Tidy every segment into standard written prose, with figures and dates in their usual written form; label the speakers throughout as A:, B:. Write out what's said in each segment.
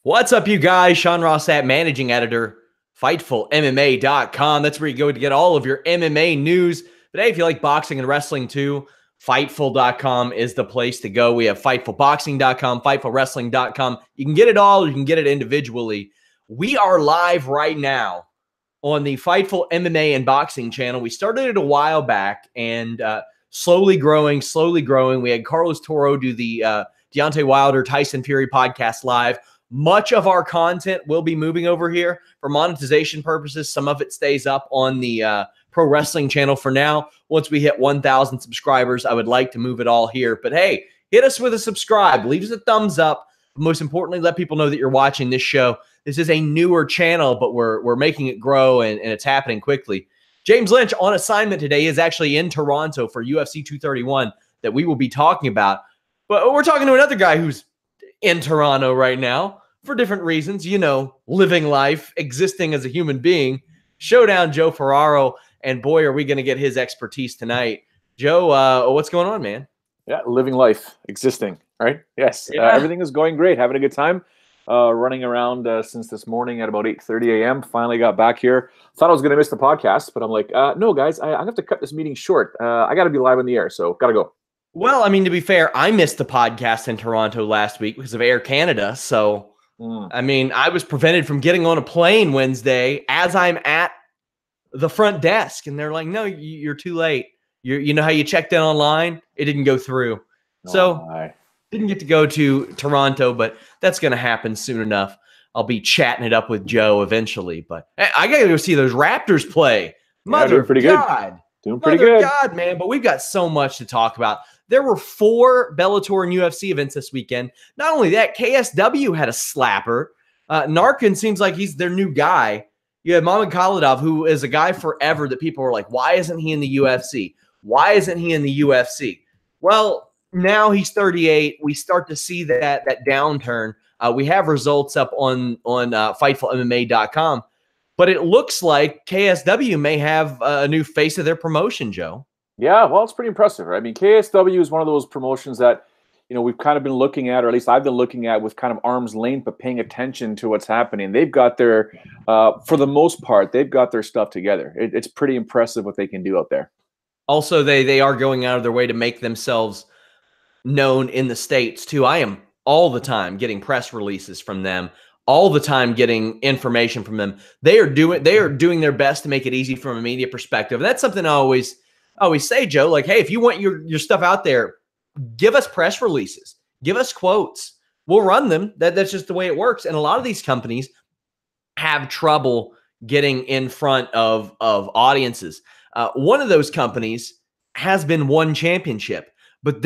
A: What's up, you guys? Sean Rossat, managing editor, FightfulMMA.com. That's where you go to get all of your MMA news. But hey, if you like boxing and wrestling too, Fightful.com is the place to go. We have FightfulBoxing.com, FightfulWrestling.com. You can get it all. You can get it individually. We are live right now on the Fightful MMA and Boxing channel. We started it a while back and slowly growing. We had Carlos Toro do the Deontay Wilder, Tyson Fury podcast live. Much of our content will be moving over here for monetization purposes. Some of it stays up on the Pro Wrestling channel for now. Once we hit 1,000 subscribers, I would like to move it all here. But hey, hit us with a subscribe. Leave us a thumbs up. But most importantly, let people know that you're watching this show. This is a newer channel, but we're making it grow, and it's happening quickly. James Lynch on assignment today is actually in Toronto for UFC 231 that we will be talking about. But we're talking to another guy who's in Toronto right now for different reasons, living life, existing as a human being. Showdown Joe Ferraro, and boy, are we going to get his expertise tonight. Joe, what's going on, man?
B: Yeah, living life, existing, right? Yes,
A: Yeah.
B: Everything is going great, having a good time. Running around since this morning at about 8:30 a.m. Finally got back here. Thought I was going to miss the podcast, but I'm like, no, guys, I have to cut this meeting short. I got to be live on the air, so got to go.
A: Well, I mean, to be fair, I missed the podcast in Toronto last week because of Air Canada. So, I mean, I was prevented from getting on a plane Wednesday as I'm at the front desk. And they're like, no, you're too late. You know how you checked in online? It didn't go through. So didn't get to go to Toronto, but that's going to happen soon enough. I'll be chatting it up with Joe eventually. But I got to go see those Raptors play. Mother of God.
B: Doing pretty good.
A: God, man. But we've got so much to talk about. There were 4 Bellator and UFC events this weekend. Not only that, KSW had a slapper. Narkin seems like he's their new guy. You have Mamed Khalidov, who is a guy forever that people are like, why isn't he in the UFC? Why isn't he in the UFC? Well, now he's 38. We start to see that downturn. We have results up on FightfulMMA.com. But it looks like KSW may have a new face of their promotion, Joe.
B: Yeah, well, it's pretty impressive. Right? I mean, KSW is one of those promotions that, we've kind of been looking at, or at least I've been looking at with kind of arm's length, but paying attention to what's happening. They've got their, for the most part, they've got their stuff together. It's pretty impressive what they can do out there.
A: Also, they are going out of their way to make themselves known in the States, too. I am all the time getting press releases from them, all the time getting information from them. They are doing their best to make it easy from a media perspective. And that's something I always say, Joe, like, hey, if you want your stuff out there, give us press releases, give us quotes. We'll run them. That's just the way it works. And a lot of these companies have trouble getting in front of audiences. One of those companies has been One Championship, but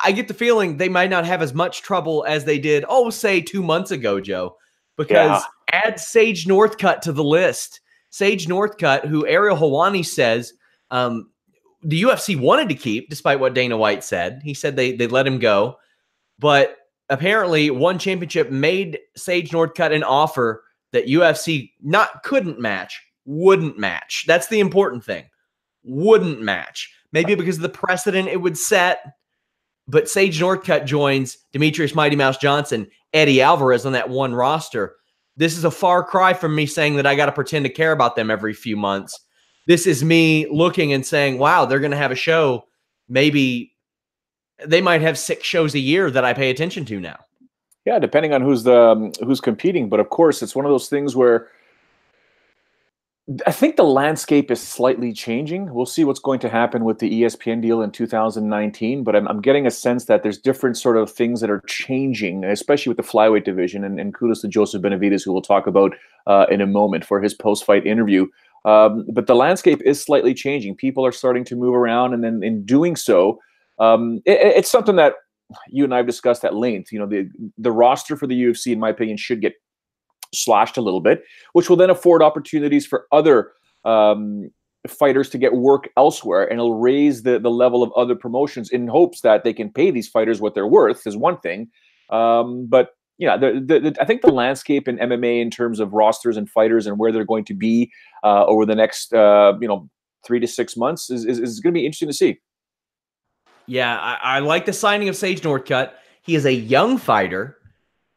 A: I get the feeling they might not have as much trouble as they did, say 2 months ago, Joe, because add Sage Northcutt to the list. Sage Northcutt, who Ariel Helwani says the UFC wanted to keep, despite what Dana White said. He said they let him go. But apparently One Championship made Sage Northcutt an offer that UFC couldn't match, wouldn't match. That's the important thing. Wouldn't match. Maybe because of the precedent it would set. But Sage Northcutt joins Demetrius Mighty Mouse Johnson, Eddie Alvarez on that one roster. This is a far cry from me saying that I got to pretend to care about them every few months. This is me looking and saying, wow, they're going to have a show. Maybe they might have 6 shows a year that I pay attention to now.
B: Yeah, depending on who's competing. But of course, it's one of those things where I think the landscape is slightly changing. We'll see what's going to happen with the ESPN deal in 2019. But I'm getting a sense that there's different sort of things that are changing, especially with the flyweight division. And kudos to Joseph Benavidez, who we'll talk about in a moment for his post-fight interview. But the landscape is slightly changing. People are starting to move around, and then in doing so, it's something that you and I have discussed at length. The roster for the UFC, in my opinion, should get slashed a little bit, which will then afford opportunities for other fighters to get work elsewhere, and it'll raise the level of other promotions in hopes that they can pay these fighters what they're worth, is one thing. But yeah, I think the landscape in MMA in terms of rosters and fighters and where they're going to be over the next 3 to 6 months is going to be interesting to see.
A: Yeah, I like the signing of Sage Northcutt. He is a young fighter.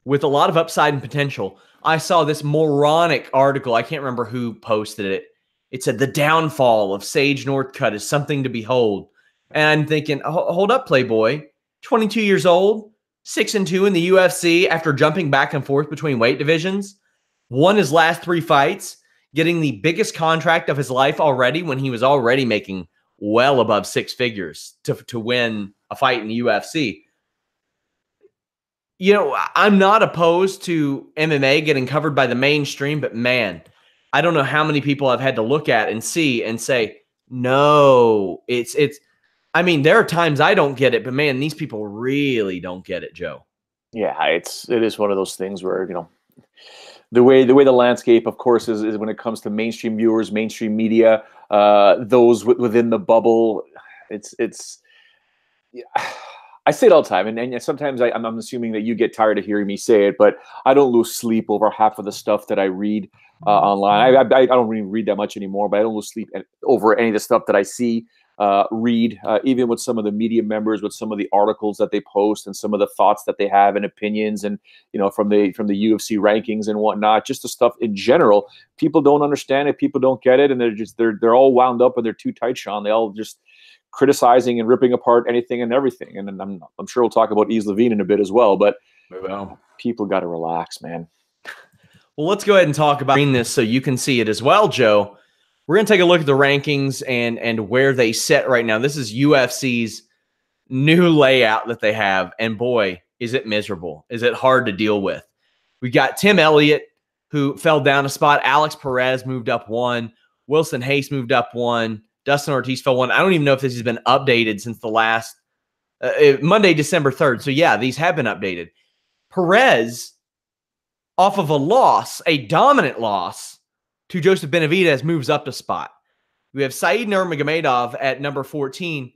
A: with a lot of upside and potential. I saw this moronic article. I can't remember who posted it. It said the downfall of Sage Northcutt is something to behold. And I'm thinking, hold up, Playboy. 22 years old, 6-2 in the UFC after jumping back and forth between weight divisions. Won his last 3 fights, getting the biggest contract of his life already when he was already making well above 6 figures to win a fight in the UFC. You know, I'm not opposed to MMA getting covered by the mainstream, but man, I don't know how many people I've had to look at and see and say, no, I mean, there are times I don't get it, but man, these people really don't get it, Joe.
B: Yeah, it is one of those things where, you know, the way the landscape, of course, is when it comes to mainstream viewers, mainstream media, those within the bubble. It's. Yeah, I say it all the time, and sometimes I'm assuming that you get tired of hearing me say it, but I don't lose sleep over half of the stuff that I read online. I don't really read that much anymore, but I don't lose sleep over any of the stuff that I see. Read, even with some of the media members, with some of the articles that they post and some of the thoughts that they have and opinions, and you know, from the UFC rankings and whatnot, just the stuff in general. People don't understand it, people don't get it, and they're all wound up and they're too tight, Sean. They all just criticizing and ripping apart anything and everything. And I'm sure we'll talk about Yves Lavigne in a bit as well, but people got to relax, man.
A: Well, let's go ahead and talk about this so you can see it as well, Joe. We're going to take a look at the rankings and where they sit right now. This is UFC's new layout that they have. And boy, is it miserable. Is it hard to deal with? We got Tim Elliott, who fell down a spot. Alex Perez moved up 1. Wilson Hayes moved up 1. Dustin Ortiz fell 1. I don't even know if this has been updated since the last Monday, December 3rd. So yeah, these have been updated. Perez, off of a loss, a dominant loss, to Joseph Benavidez, moves up a spot. We have Said Nurmagomedov at number 14.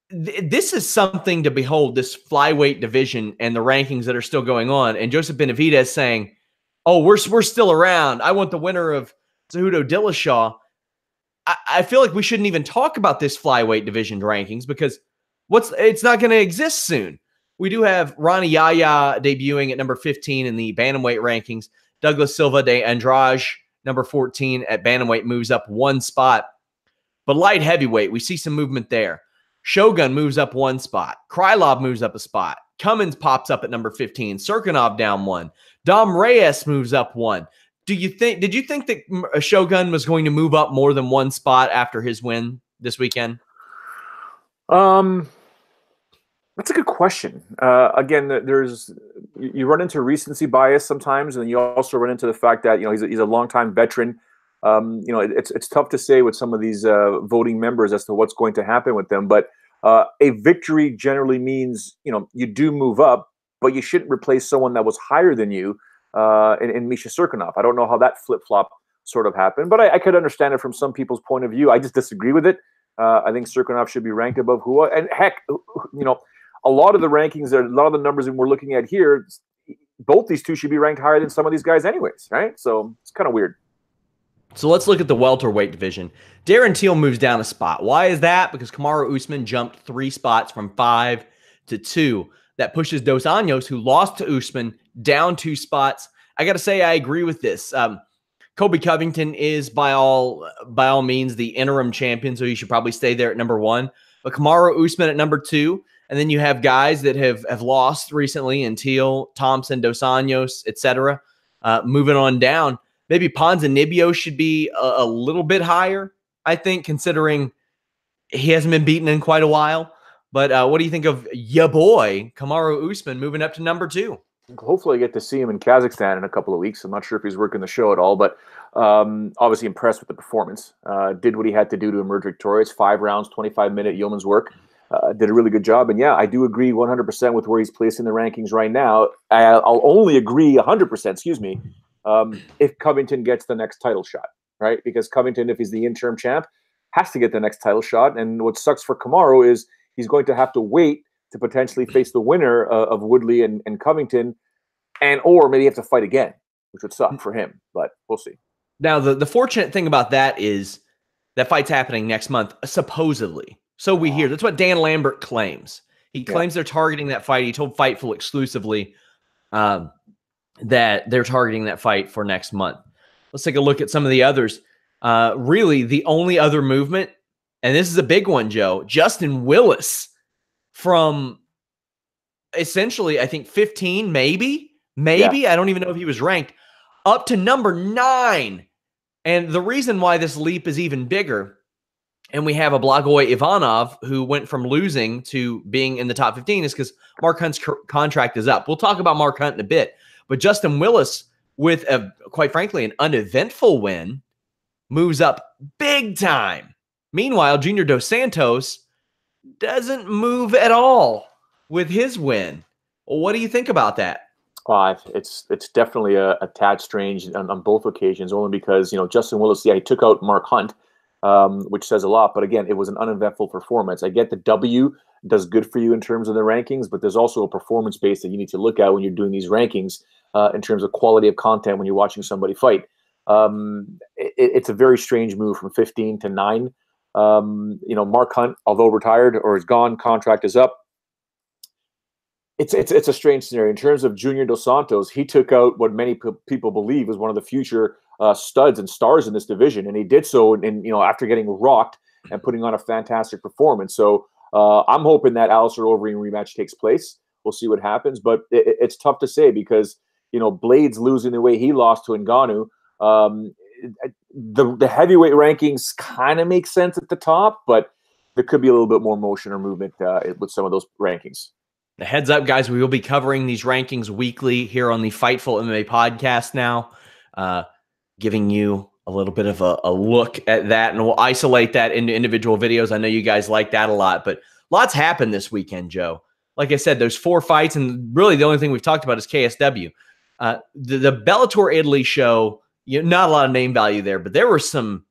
A: This is something to behold, this flyweight division and the rankings that are still going on. And Joseph Benavidez saying, oh, we're still around. I want the winner of Cejudo Dillashaw. I feel like we shouldn't even talk about this flyweight division rankings because it's not going to exist soon. We do have Ronnie Yaya debuting at number 15 in the bantamweight rankings. Douglas Silva de Andrade, number 14 at bantamweight, moves up 1 spot. But light heavyweight, we see some movement there. Shogun moves up 1 spot. Krylov moves up a spot. Cummins pops up at number 15. Serkinov down 1. Dom Reyes moves up 1. Did you think that Shogun was going to move up more than 1 spot after his win this weekend?
B: That's a good question. Again, you run into recency bias sometimes, and you also run into the fact that, you know, he's a longtime veteran. You know, it's tough to say with some of these voting members as to what's going to happen with them. But a victory generally means, you know, you do move up, but you shouldn't replace someone that was higher than you in Misha Serkinov. I don't know how that flip flop sort of happened, but I could understand it from some people's point of view. I just disagree with it. I think Serkinov should be ranked above Hua, and heck, you know, a lot of the rankings, a lot of the numbers that we're looking at here, both these two should be ranked higher than some of these guys anyways, right? So it's kind of weird.
A: So let's look at the welterweight division. Darren Till moves down a spot. Why is that? Because Kamaru Usman jumped 3 spots from 5 to 2. That pushes Dos Anjos, who lost to Usman, down 2 spots. I got to say, I agree with this. Colby Covington is by all means the interim champion, so he should probably stay there at number 1. But Kamaru Usman at number 2. And then you have guys that have lost recently in Teal, Thompson, Dos Anjos, etc. Moving on down, maybe Ponzinibbio should be a little bit higher, I think, considering he hasn't been beaten in quite a while. But what do you think of ya boy, Kamaru Usman, moving up to number 2?
B: Hopefully I get to see him in Kazakhstan in a couple of weeks. I'm not sure if he's working the show at all, but obviously impressed with the performance. Did what he had to do to emerge victorious. 5 rounds, 25-minute yeoman's work. Did a really good job. And yeah, I do agree 100% with where he's placed in the rankings right now. I'll only agree 100%, if Covington gets the next title shot, right? Because Covington, if he's the interim champ, has to get the next title shot. And what sucks for Kamaru is he's going to have to wait to potentially face the winner of Woodley and Covington, or maybe have to fight again, which would suck for him, but we'll see.
A: Now, the fortunate thing about that is that fight's happening next month, supposedly. So we hear. That's what Dan Lambert claims. He claims they're targeting that fight. He told Fightful exclusively. that they're targeting that fight for next month. Let's take a look at some of the others. Really, the only other movement, and this is a big one, Joe, Justin Willis from essentially, I think 15, maybe. I don't even know if he was ranked, up to number 9. And the reason why this leap is even bigger, and we have a Blagoy Ivanov who went from losing to being in the top 15, is because Mark Hunt's contract is up. We'll talk about Mark Hunt in a bit. But Justin Willis, with quite frankly, an uneventful win, moves up big time. Meanwhile, Junior Dos Santos doesn't move at all with his win. Well, what do you think about that?
B: It's definitely a tad strange on both occasions, only because, Justin Willis, he took out Mark Hunt, which says a lot. But again, it was an uneventful performance. I get the W does good for you in terms of the rankings, but there's also a performance base that you need to look at when you're doing these rankings in terms of quality of content when you're watching somebody fight. It's a very strange move from 15 to 9. Mark Hunt, although retired or is gone, contract is up. It's a strange scenario. In terms of Junior Dos Santos, he took out what many people believe is one of the future studs and stars in this division, and he did so after getting rocked and putting on a fantastic performance. So I'm hoping that Alistair Overeem rematch takes place. We'll see what happens, but it's tough to say because Blades losing the way he lost to Ngannou. The heavyweight rankings kind of make sense at the top, but there could be a little bit more motion or movement with some of those rankings.
A: The heads up, guys, we will be covering these rankings weekly here on the Fightful MMA podcast now, giving you a little bit of a look at that, and we'll isolate that into individual videos. I know you guys like that a lot, but lots happened this weekend, Joe. Like I said, those 4 fights, and really the only thing we've talked about is KSW. The Bellator Italy show, not a lot of name value there, but there were some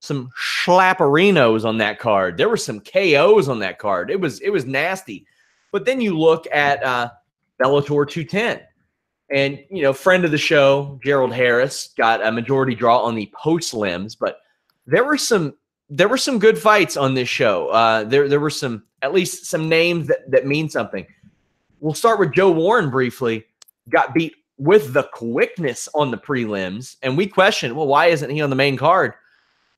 A: schlapperinos on that card. There were some KOs on that card. It was nasty. But then you look at Bellator 210, and friend of the show, Gerald Harris, got a majority draw on the post limbs. But there were some good fights on this show. There were at least some names that mean something. We'll start with Joe Warren briefly. Got beat with the quickness on the prelims, and we questioned, well, why isn't he on the main card?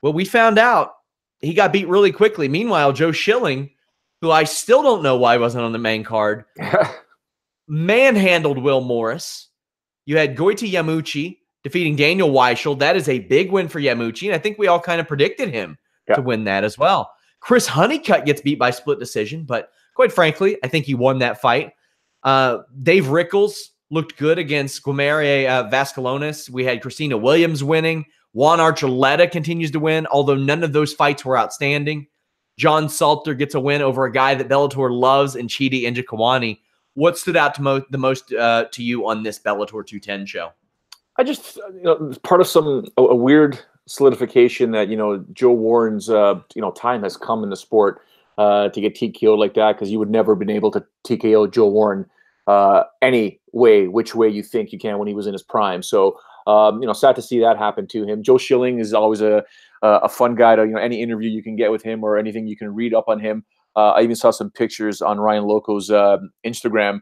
A: Well, we found out he got beat really quickly. Meanwhile, Joe Schilling, who I still don't know why wasn't on the main card, manhandled Will Morris. You had Goiti Yamuchi defeating Daniel Weichel. That is a big win for Yamuchi, and I think we all kind of predicted him to win that as well. Chris Honeycutt gets beat by split decision, but quite frankly, I think he won that fight. Dave Rickles looked good against Guilherme Vasconcelos. We had Christina Williams winning. Juan Archuleta continues to win, although none of those fights were outstanding. John Salter gets a win over a guy that Bellator loves in Chidi Njokuani. What stood out the most to you on this Bellator 210 show?
B: I just, part of a weird solidification that, Joe Warren's, time has come in the sport to get TKO'd like that, because you would never have been able to TKO Joe Warren any way, which way you think you can when he was in his prime. So, sad to see that happen to him. Joe Schilling is always a fun guy to, any interview you can get with him or anything you can read up on him. I even saw some pictures on Ryan Loco's Instagram.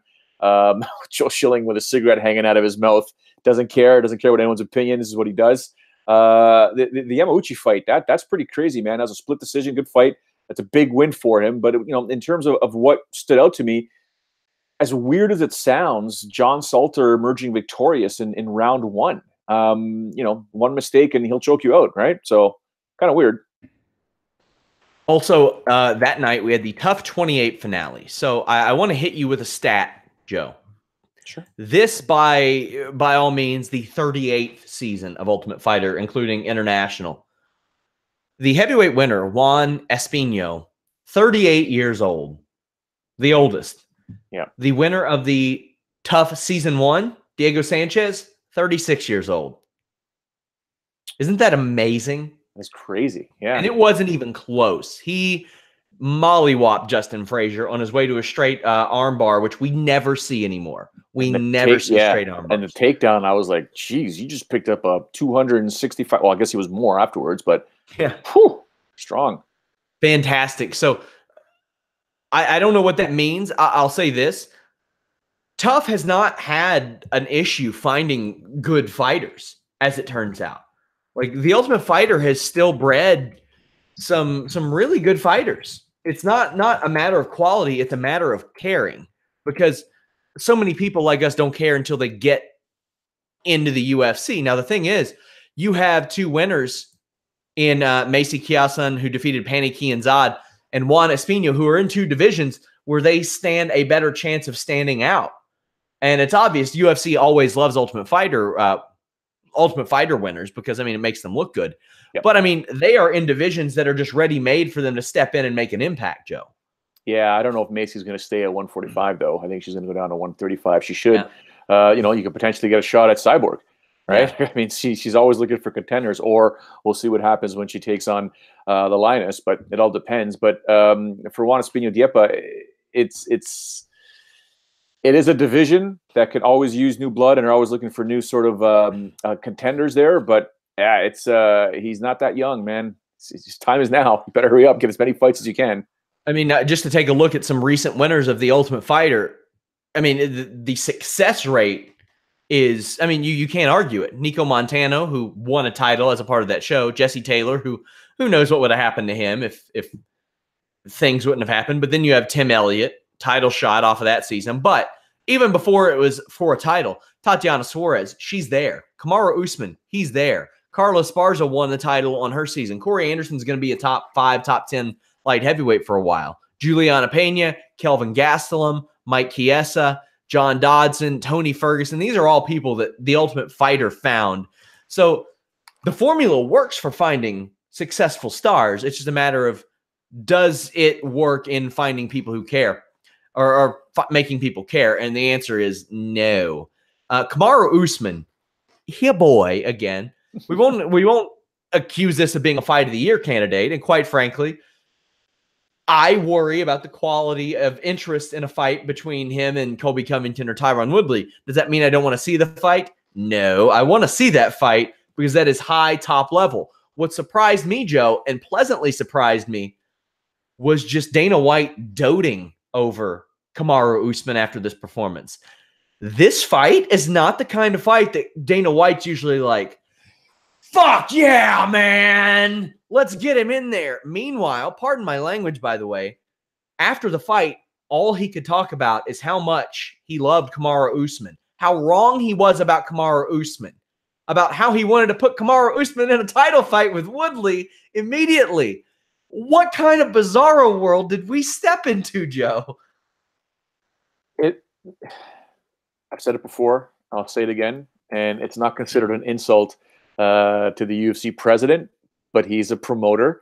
B: Joe Schilling with a cigarette hanging out of his mouth. Doesn't care what anyone's opinion. This is what he does. The Yamauchi fight, that's pretty crazy, man. That was a split decision, good fight. That's a big win for him. But, in terms of what stood out to me, as weird as it sounds, John Salter emerging victorious in round 1. One mistake and he'll choke you out, right? So kind of weird.
A: Also, that night we had the TUF 28 finale. So I want to hit you with a stat, Joe.
B: Sure.
A: This, by all means, the 38th season of Ultimate Fighter, including international. The heavyweight winner, Juan Espino, 38 years old, the oldest.
B: Yeah.
A: The winner of the TUF Season 1, Diego Sanchez, 36 years old. Isn't that amazing?
B: That's crazy. Yeah.
A: And it wasn't even close. He mollywopped Justin Frazier on his way to a straight armbar, which we never see anymore. We never see straight armbar.
B: And the takedown, I was like, geez, you just picked up a 265. Well, I guess he was more afterwards, but
A: yeah,
B: whew, strong.
A: Fantastic. So I don't know what that means. I'll say this. Tough has not had an issue finding good fighters, as it turns out. Like the Ultimate Fighter has still bred some really good fighters. It's not a matter of quality, it's a matter of caring, because so many people like us don't care until they get into the UFC. Now the thing is, you have two winners in Macy Chiasson, who defeated Pannie Kianzad, and Juan Espino, who are in two divisions where they stand a better chance of standing out. And it's obvious UFC always loves Ultimate Fighter winners because, I mean, it makes them look good. Yep. But, I mean, they are in divisions that are just ready-made for them to step in and make an impact, Joe.
B: Yeah, I don't know if Macy's going to stay at 145, though. I think she's going to go down to 135. She should. Yeah. You could potentially get a shot at Cyborg, right? Yeah. I mean, she's always looking for contenders, or we'll see what happens when she takes on the Lioness, but it all depends. But for Juan Espino Diepa, it is a division that can always use new blood and are always looking for new sort of contenders there. But yeah, he's not that young, man. His time is now. You better hurry up, get as many fights as you can.
A: I mean, just to take a look at some recent winners of the Ultimate Fighter, I mean, the success rate is, I mean, you can't argue it. Nico Montano, who won a title as a part of that show. Jesse Taylor, who knows what would have happened to him if things wouldn't have happened. But then you have Tim Elliott, title shot off of that season. But even before it was for a title, Tatiana Suarez, she's there. Kamaru Usman, he's there. Carla Esparza won the title on her season. Corey Anderson's going to be a top 5, top 10 light heavyweight for a while. Juliana Pena, Kelvin Gastelum, Mike Chiesa, John Dodson, Tony Ferguson. These are all people that the Ultimate Fighter found. So the formula works for finding successful stars. It's just a matter of, does it work in finding people who care or making people care? And the answer is no. Kamaru Usman, here boy again. We won't accuse this of being a fight of the year candidate. And quite frankly, I worry about the quality of interest in a fight between him and Colby Covington or Tyron Woodley. Does that mean I don't want to see the fight? No, I want to see that fight because that is high top level. What surprised me, Joe, and pleasantly surprised me, was just Dana White doting over Kamaru Usman after this performance. This fight is not the kind of fight that Dana White's usually like, fuck yeah, man, let's get him in there. Meanwhile, pardon my language, by the way, after the fight, all he could talk about is how much he loved Kamaru Usman, how wrong he was about Kamaru Usman, about how he wanted to put Kamaru Usman in a title fight with Woodley immediately. What kind of bizarro world did we step into, Joe?
B: I've said it before, I'll say it again, and it's not considered an insult to the UFC president, but he's a promoter,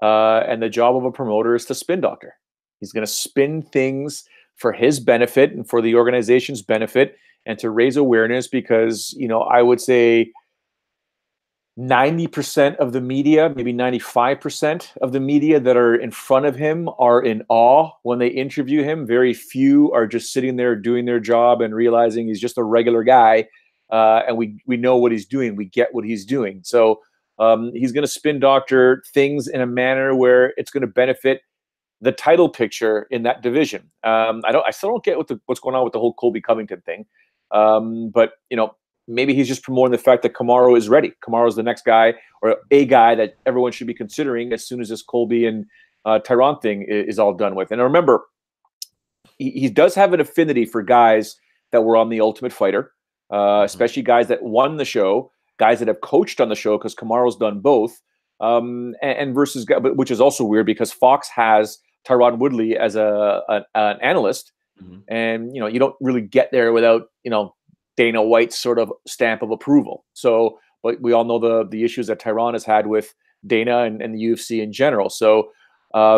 B: and the job of a promoter is to spin doctor. He's going to spin things for his benefit and for the organization's benefit, and to raise awareness, because, you know, I would say 90% of the media, maybe 95% of the media that are in front of him are in awe when they interview him. Very few are just sitting there doing their job and realizing he's just a regular guy. And we know what he's doing. We get what he's doing. So he's going to spin doctor things in a manner where it's going to benefit the title picture in that division. I still don't get what's going on with the whole Colby Covington thing. But, you know, maybe he's just promoting the fact that Kamaru is ready. Kamaru is the next guy, or a guy that everyone should be considering as soon as this Colby and Tyron thing is all done with. And remember, he does have an affinity for guys that were on The Ultimate Fighter, especially guys that won the show, guys that have coached on the show, because Kamaru's done both, and versus, which is also weird because Fox has Tyron Woodley as an analyst, and, you know, you don't really get there without, you know, Dana White's sort of stamp of approval. So, but we all know the issues that Tyron has had with Dana and the UFC in general. So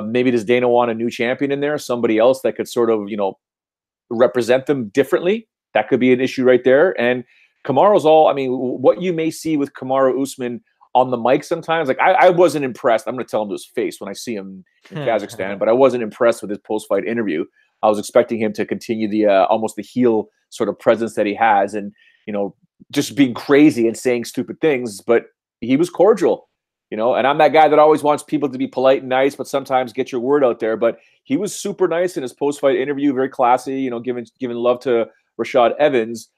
B: maybe does Dana want a new champion in there, somebody else that could sort of, you know, represent them differently? That could be an issue right there. And Kamaru's I mean, what you may see with Kamaru Usman on the mic sometimes, like I wasn't impressed. I'm going to tell him to his face when I see him in Kazakhstan, but I wasn't impressed with his post-fight interview. I was expecting him to continue the almost the heel sort of presence that he has, and, you know, just being crazy and saying stupid things. But he was cordial, you know. And I'm that guy that always wants people to be polite and nice, but sometimes get your word out there. But he was super nice in his post-fight interview, very classy, you know, giving love to Rashad Evans.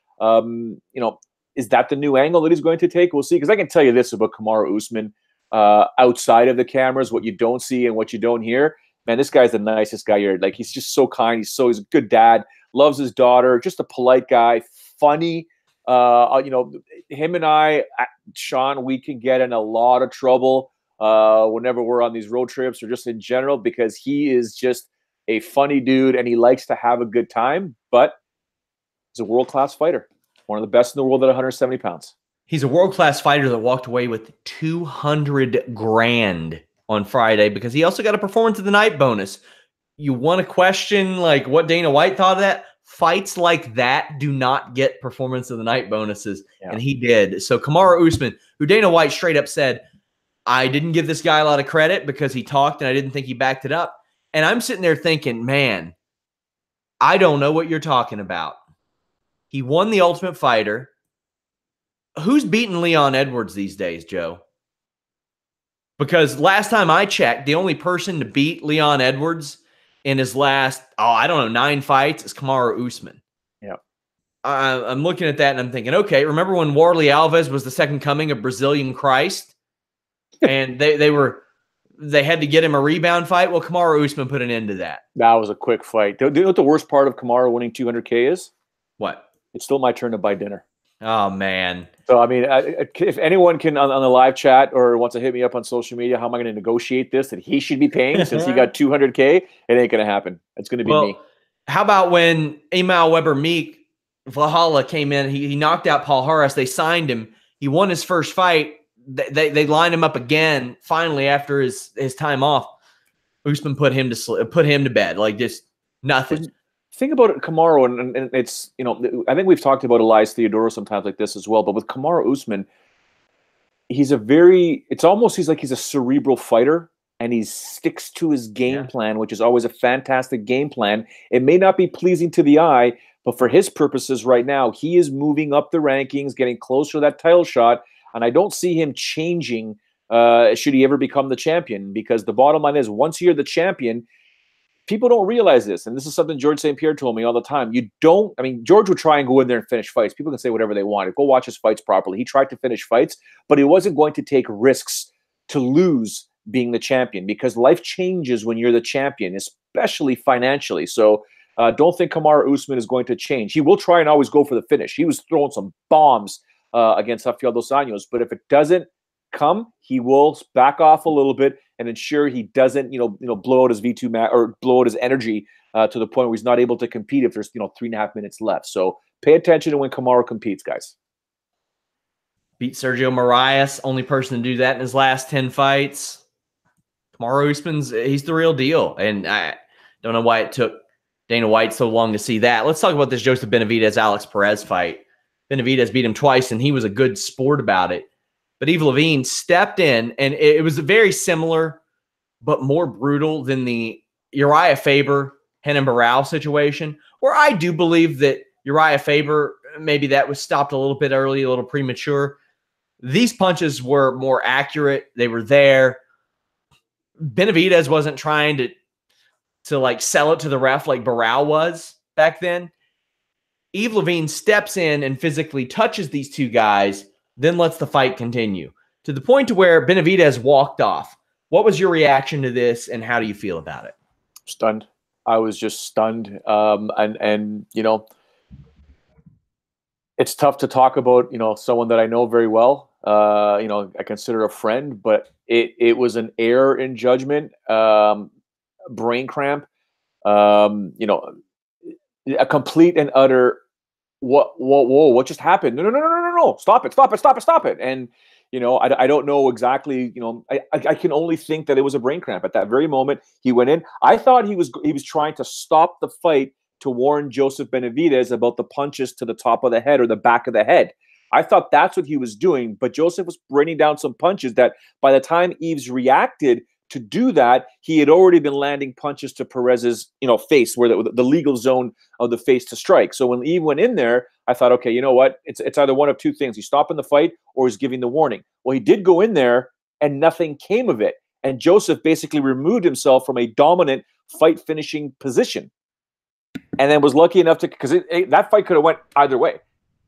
B: Is that the new angle that he's going to take? We'll see. Because I can tell you this about Kamaru Usman outside of the cameras, what you don't see and what you don't hear. Man, this guy's the nicest guy here. Like, he's just so kind. He's a good dad. Loves his daughter. Just a polite guy. Funny. Him and I, Sean, we can get in a lot of trouble whenever we're on these road trips or just in general, because he is just a funny dude and he likes to have a good time. But he's a world-class fighter. One of the best in the world at 170 pounds.
A: He's a world-class fighter that walked away with $200,000 on Friday because he also got a performance of the night bonus. You want to question like what Dana White thought of that? Fights like that do not get performance of the night bonuses, and he did. So Kamaru Usman, who Dana White straight up said, I didn't give this guy a lot of credit because he talked and I didn't think he backed it up. And I'm sitting there thinking, man, I don't know what you're talking about. He won the Ultimate Fighter. Who's beating Leon Edwards these days, Joe? Because last time I checked, the only person to beat Leon Edwards in his last, 9 fights is Kamaru Usman.
B: Yeah.
A: I'm looking at that and I'm thinking, okay, remember when Warley Alves was the second coming of Brazilian Christ? And they had to get him a rebound fight? Well, Kamaru Usman put an end to that.
B: That was a quick fight. Do you know what the worst part of Kamaru winning 200K is?
A: What?
B: It's still my turn to buy dinner.
A: Oh, man.
B: So, I mean, if anyone can on the live chat or wants to hit me up on social media, how am I going to negotiate this that he should be paying since he got 200K? It ain't going to happen. It's going to be me.
A: How about when Emal Weber-Meek, Valhalla came in, he knocked out Paul Harris. They signed him. He won his first fight. They lined him up again finally after his time off. Usman put him to bed. Like, just nothing.
B: Think about it, Kamaru, and it's, I think we've talked about Elias Theodorou sometimes like this as well, but with Kamaru Usman, he's a cerebral fighter, and he sticks to his game plan, which is always a fantastic game plan. It may not be pleasing to the eye, but for his purposes right now, he is moving up the rankings, getting closer to that title shot, and I don't see him changing should he ever become the champion, because the bottom line is, once you're the champion, people don't realize this, and this is something George St. Pierre told me all the time. George would try and go in there and finish fights. People can say whatever they want. Go watch his fights properly. He tried to finish fights, but he wasn't going to take risks to lose being the champion, because life changes when you're the champion, especially financially. So don't think Kamaru Usman is going to change. He will try and always go for the finish. He was throwing some bombs against Rafael dos Anjos, but if it doesn't come, he will back off a little bit and ensure he doesn't, blow out his V2 mat or blow out his energy to the point where he's not able to compete if there's 3.5 minutes left. So pay attention to when Kamaru competes, guys.
A: Beat Sergio Moraes, only person to do that in his last 10 fights. Kamaru Usman's, he's the real deal, and I don't know why it took Dana White so long to see that. Let's talk about this Joseph Benavidez Alex Perez fight. Benavidez beat him twice, and he was a good sport about it. But Yves Lavigne stepped in, and it was very similar, but more brutal than the Uriah Faber, Renan Barão situation, where I do believe that Uriah Faber, maybe that was stopped a little bit early, a little premature. These punches were more accurate. They were there. Benavidez wasn't trying to like sell it to the ref like Barão was back then. Yves Lavigne steps in and physically touches these two guys, then lets the fight continue to the point to where Benavidez walked off. What was your reaction to this, and how do you feel about it?
B: Stunned. I was just stunned. And it's tough to talk about, someone that I know very well. I consider a friend, but it was an error in judgment, brain cramp, a complete and utter, what just happened? No, stop it. And, I don't know exactly, I can only think that it was a brain cramp at that very moment. He went in. I thought he was trying to stop the fight to warn Joseph Benavidez about the punches to the top of the head or the back of the head. I thought that's what he was doing, but Joseph was raining down some punches that by the time Yves reacted to do that, he had already been landing punches to Perez's, face, where the legal zone of the face to strike. So when Yves went in there, I thought, okay, you know what? It's either one of two things. He's stopping the fight or he's giving the warning. Well, he did go in there and nothing came of it. And Joseph basically removed himself from a dominant fight finishing position. and then was lucky enough to, because that fight could have went either way.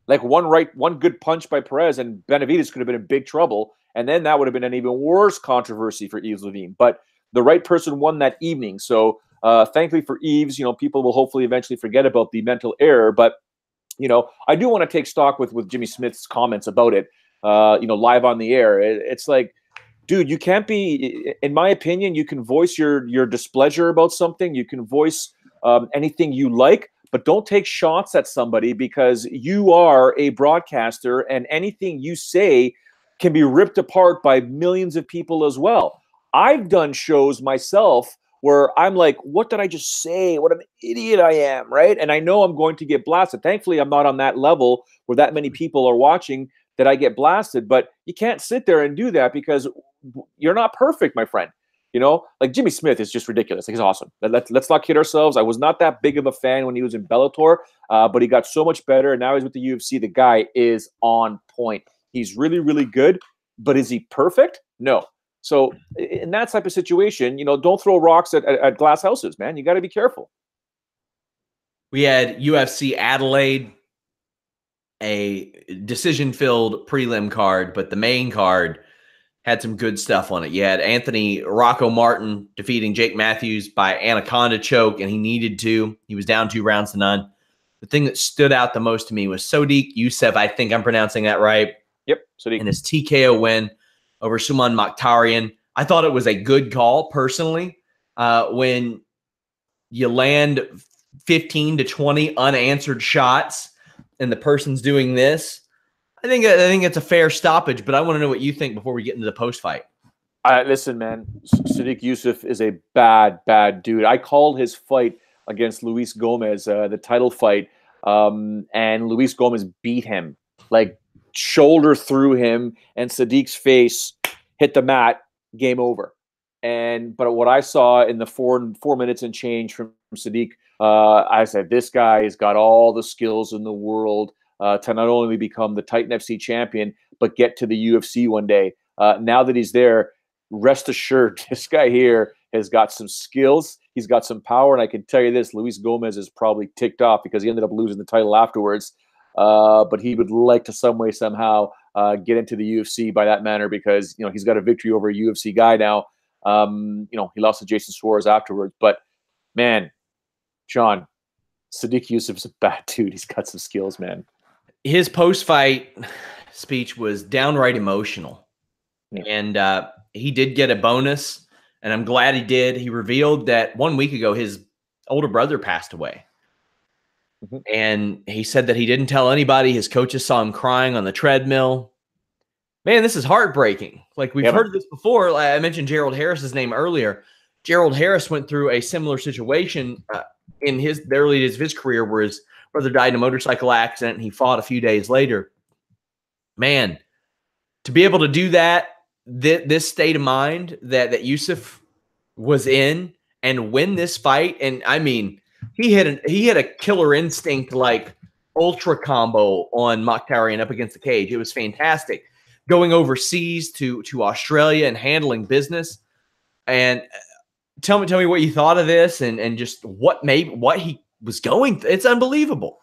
B: Like one good punch by Perez, and Benavidez could have been in big trouble, and then that would have been an even worse controversy for Yves Lavigne. But the right person won that evening. So thankfully for Yves, people will hopefully eventually forget about the mental error. But I do want to take stock with Jimmy Smith's comments about it. Live on the air, it's like, dude, you can't be. In my opinion, you can voice your displeasure about something. You can voice anything you like, but don't take shots at somebody, because you are a broadcaster, and anything you say can be ripped apart by millions of people as well. I've done shows myself where I'm like, what did I just say? What an idiot I am, right? And I know I'm going to get blasted. Thankfully, I'm not on that level where that many people are watching that I get blasted, but you can't sit there and do that, because you're not perfect, my friend. Like Jimmy Smith is just ridiculous. Like, he's awesome. Let's not kid ourselves. I was not that big of a fan when he was in Bellator, but he got so much better, and now he's with the UFC. The guy is on point. He's really, really good, but is he perfect? No. So in that type of situation, don't throw rocks at glass houses, man. You got to be careful.
A: We had UFC Adelaide, a decision-filled prelim card, but the main card had some good stuff on it. You had Anthony Rocco Martin defeating Jake Matthews by anaconda choke, and he needed to. He was down 2-0. The thing that stood out the most to me was Sodiq Yusuff. I think I'm pronouncing that right.
B: Yep, Sodiq.
A: And his TKO win over Suman Mokhtarian. I thought it was a good call, personally. When you land 15 to 20 unanswered shots and the person's doing this, I think it's a fair stoppage, but I want to know what you think before we get into the post-fight.
B: Listen, man, Sodiq Yusuff is a bad dude. I called his fight against Luis Gomez, the title fight, and Luis Gomez beat him, like shoulder through him, and Sadiq's face hit the mat, game over. But what I saw in the 4 minutes and change from Sadiq, I said, this guy has got all the skills in the world to not only become the Titan FC champion, but get to the UFC one day. Now that he's there, rest assured, this guy here has got some skills. He's got some power. And I can tell you this, Luis Gomez is probably ticked off because he ended up losing the title afterwards. But he would like to some way, somehow get into the UFC by that manner, because, he's got a victory over a UFC guy now. He lost to Jason Suarez afterwards. But, man, John, Sodiq Yusuff is a bad dude. He's got some skills, man.
A: His post-fight speech was downright emotional. Yeah. And he did get a bonus, and I'm glad he did. He revealed that 1 week ago his older brother passed away. Mm-hmm. And he said that he didn't tell anybody. His coaches saw him crying on the treadmill. Man, this is heartbreaking. Like, we've heard this before. I mentioned Gerald Harris's name earlier. Gerald Harris went through a similar situation in the early days of his career, where his brother died in a motorcycle accident, and he fought a few days later. Man, to be able to do that, this state of mind that Yusuff was in, and win this fight, and I mean, he had a killer instinct, like ultra combo on Mokhtarian up against the cage. It was fantastic. Going overseas to Australia and handling business. And tell me what you thought of this, and just what he was going through. It's unbelievable.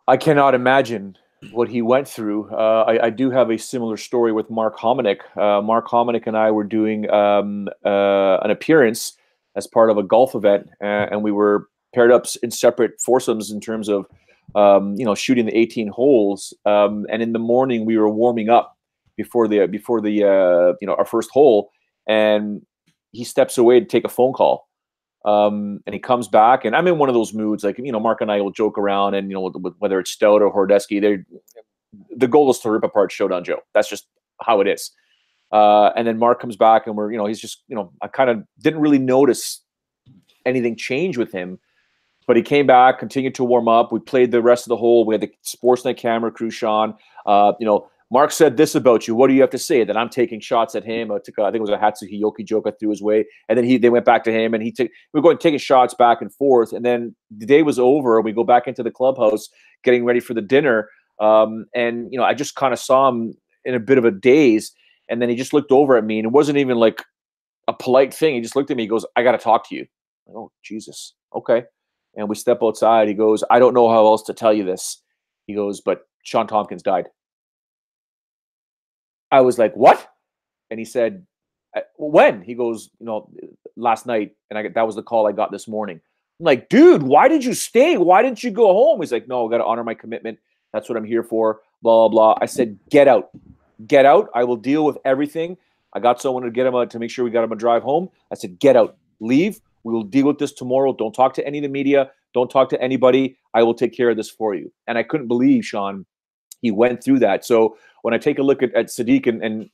B: I cannot imagine what he went through. I do have a similar story with Mark Hominick. Mark Hominick and I were doing an appearance as part of a golf event, and we were paired up in separate foursomes in terms of shooting the 18 holes. And in the morning we were warming up before our first hole, and he steps away to take a phone call. And he comes back, and I'm in one of those moods, like, Mark and I will joke around, and, whether it's Stout or Hordesky, the goal is to rip apart Showdown Joe. That's just how it is. And then Mark comes back, and he's just, I kind of didn't really notice anything change with him, but he came back, continued to warm up. We played the rest of the hole. We had the Sportsnet camera crew, Sean. Mark said this about you. What do you have to say? That I'm taking shots at him. I think it was a Hatsuki Yoki joke I threw his way. And then they went back to him, and we were going taking shots back and forth. And then the day was over, and we go back into the clubhouse getting ready for the dinner. I just kind of saw him in a bit of a daze. And then he just looked over at me, and it wasn't even like a polite thing. He just looked at me. He goes, "I got to talk to you." Like, oh, Jesus. Okay. And we step outside. He goes, I don't know how else to tell you this. He goes, but Sean Tompkins died. I was like, what? And he said, when? He goes, last night. And that was the call I got this morning. I'm like, dude, why did you stay? Why didn't you go home? He's like, no, I got to honor my commitment. That's what I'm here for. Blah, blah, blah. I said, get out. Get out. I will deal with everything. I got someone to get him to make sure we got him a drive home. I said, get out. Leave. We will deal with this tomorrow. Don't talk to any of the media. Don't talk to anybody. I will take care of this for you. And I couldn't believe, Sean, he went through that. So when I take a look at Sadiq and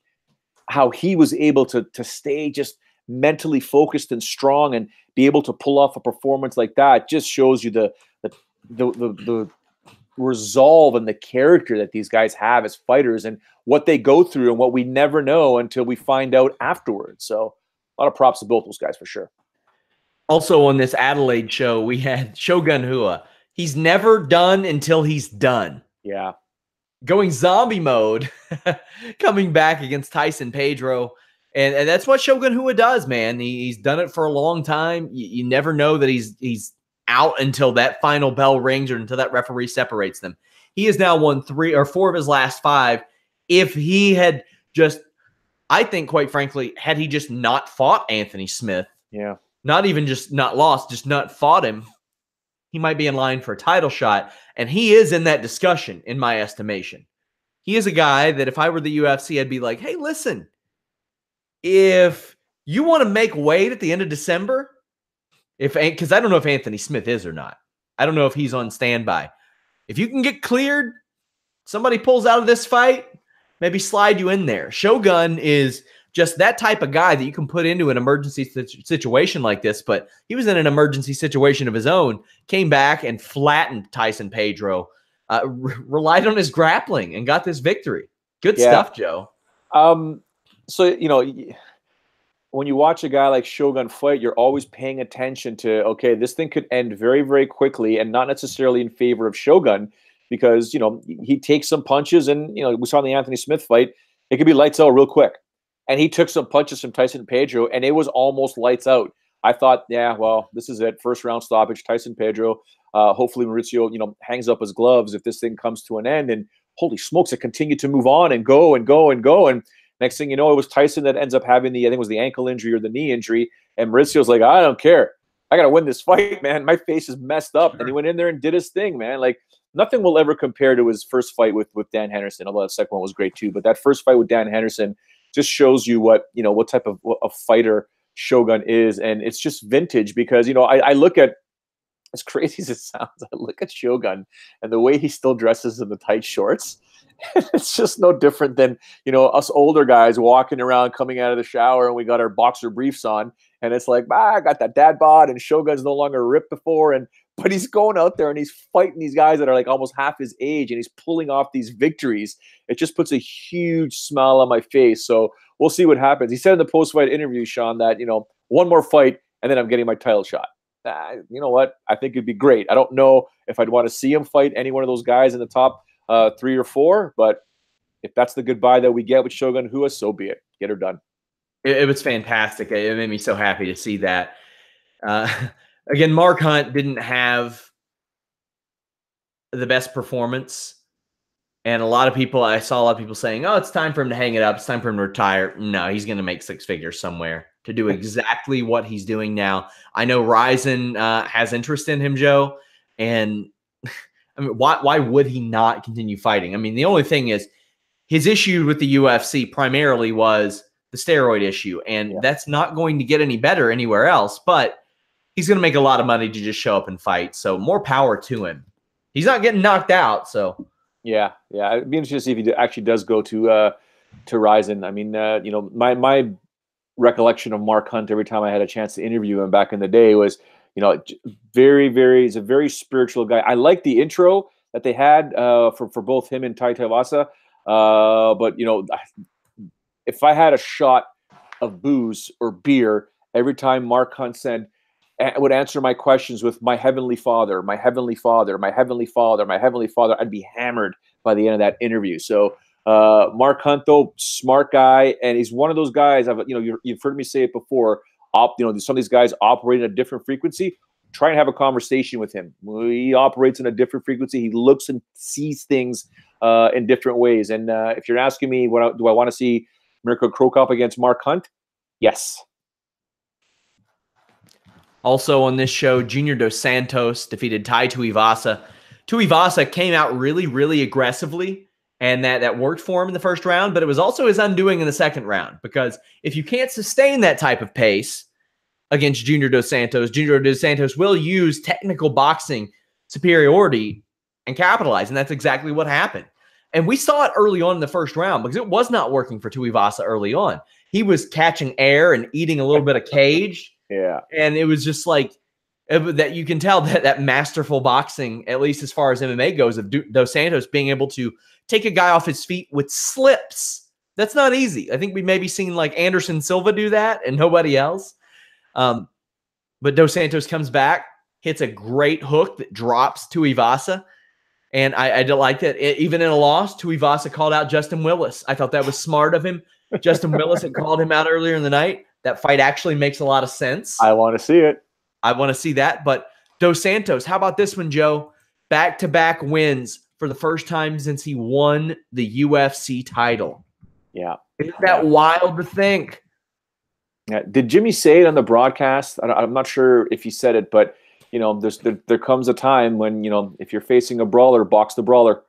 B: how he was able to stay just mentally focused and strong and be able to pull off a performance like that, just shows you the resolve and the character that these guys have as fighters and what they go through and what we never know until we find out afterwards. So a lot of props to both those guys for sure.
A: Also on this Adelaide show, we had Shogun Rua. He's never done until he's done.
B: Yeah.
A: Going zombie mode, coming back against Tyson Pedro. And that's what Shogun Rua does, man. He's done it for a long time. You never know that he's out until that final bell rings or until that referee separates them. He has now won 3 or 4 of his last 5. If he had just, I think, quite frankly, had he just not fought Anthony Smith, not even just not lost, just not fought him, he might be in line for a title shot. And he is in that discussion, in my estimation. He is a guy that if I were the UFC, I'd be like, hey, listen, if you want to make weight at the end of December, because I don't know if Anthony Smith is or not. I don't know if he's on standby. If you can get cleared, somebody pulls out of this fight, maybe slide you in there. Shogun is just that type of guy that you can put into an emergency situation like this, but he was in an emergency situation of his own, came back and flattened Tyson Pedro, relied on his grappling and got this victory. Good stuff, Joe.
B: So, when you watch a guy like Shogun fight, you're always paying attention to, okay, this thing could end very, very quickly and not necessarily in favor of Shogun because, he takes some punches and, we saw in the Anthony Smith fight, it could be lights out real quick. And he took some punches from Tyson Pedro and it was almost lights out. I thought, yeah, well, this is it. First round stoppage, Tyson Pedro. Hopefully Mauricio, hangs up his gloves if this thing comes to an end. And holy smokes, it continued to move on and go and go and go. And next thing you know, it was Tyson that ends up having I think it was the ankle injury or the knee injury. And Mauricio's like, I don't care. I got to win this fight, man. My face is messed up. And he went in there and did his thing, man. Like nothing will ever compare to his first fight with Dan Henderson, although the second one was great too. But that first fight with Dan Henderson just shows you what type of a fighter Shogun is. And it's just vintage because, I look at, as crazy as it sounds, I look at Shogun and the way he still dresses in the tight shorts. It's just no different than, us older guys walking around coming out of the shower and we got our boxer briefs on. And it's like, I got that dad bod and Shogun's no longer ripped before. But he's going out there and he's fighting these guys that are like almost half his age and he's pulling off these victories. It just puts a huge smile on my face. So we'll see what happens. He said in the post-fight interview, Sean, that, one more fight and then I'm getting my title shot. You know what? I think it'd be great. I don't know if I'd want to see him fight any one of those guys in the top 3 or 4, but if that's the goodbye that we get with Shogun Rua, so be it. Get her done.
A: It was fantastic. It made me so happy to see that. Again, Mark Hunt didn't have the best performance. And I saw a lot of people saying, oh, it's time for him to hang it up. It's time for him to retire. No, he's going to make 6 figures somewhere to do exactly what he's doing now. I know Rizin has interest in him, Joe. And I mean, why would he not continue fighting? I mean, the only thing is his issue with the UFC primarily was the steroid issue. And that's not going to get any better anywhere else. But he's going to make a lot of money to just show up and fight. So more power to him. He's not getting knocked out. So
B: yeah. It'd be interesting to see if he actually does go to Rizin. I mean, my recollection of Mark Hunt every time I had a chance to interview him back in the day was, he's a very spiritual guy. I like the intro that they had for both him and Tai Tuivasa. But if I had a shot of booze or beer every time Mark Hunt would answer my questions with my heavenly father, my heavenly father, my heavenly father, my heavenly father, I'd be hammered by the end of that interview. So Mark Hunt, though, smart guy, and he's one of those guys. You've heard me say it before. Some of these guys operate at a different frequency. try and have a conversation with him. He operates in a different frequency. He looks and sees things in different ways. And if you're asking me, do I want to see Mirko Cro Cop against Mark Hunt? Yes.
A: Also on this show, Junior Dos Santos defeated Tai Tuivasa. Tuivasa came out really, really aggressively, and that worked for him in the first round, but it was also his undoing in the second round, because if you can't sustain that type of pace against Junior Dos Santos will use technical boxing superiority and capitalize, and that's exactly what happened. And we saw it early on in the first round, because it was not working for Tuivasa early on. He was catching air and eating a little bit of cage.
B: Yeah.
A: And it was just like that you can tell that masterful boxing, at least as far as MMA goes, of Dos Santos being able to take a guy off his feet with slips. That's not easy. I think we maybe seen like Anderson Silva do that and nobody else. But Dos Santos comes back, hits a great hook that drops Tuivasa. And I like that. Even in a loss, Tuivasa called out Justin Willis. I thought that was smart of him. Justin Willis had called him out earlier in the night. That fight actually makes a lot of sense.
B: I want to see it.
A: I want to see that. But Dos Santos, how about this one, Joe? Back-to-back wins for the first time since he won the UFC title.
B: Yeah.
A: Isn't that wild to think?
B: Yeah. Did Jimmy say it on the broadcast? I'm not sure if he said it, but there comes a time when, if you're facing a brawler, box the brawler.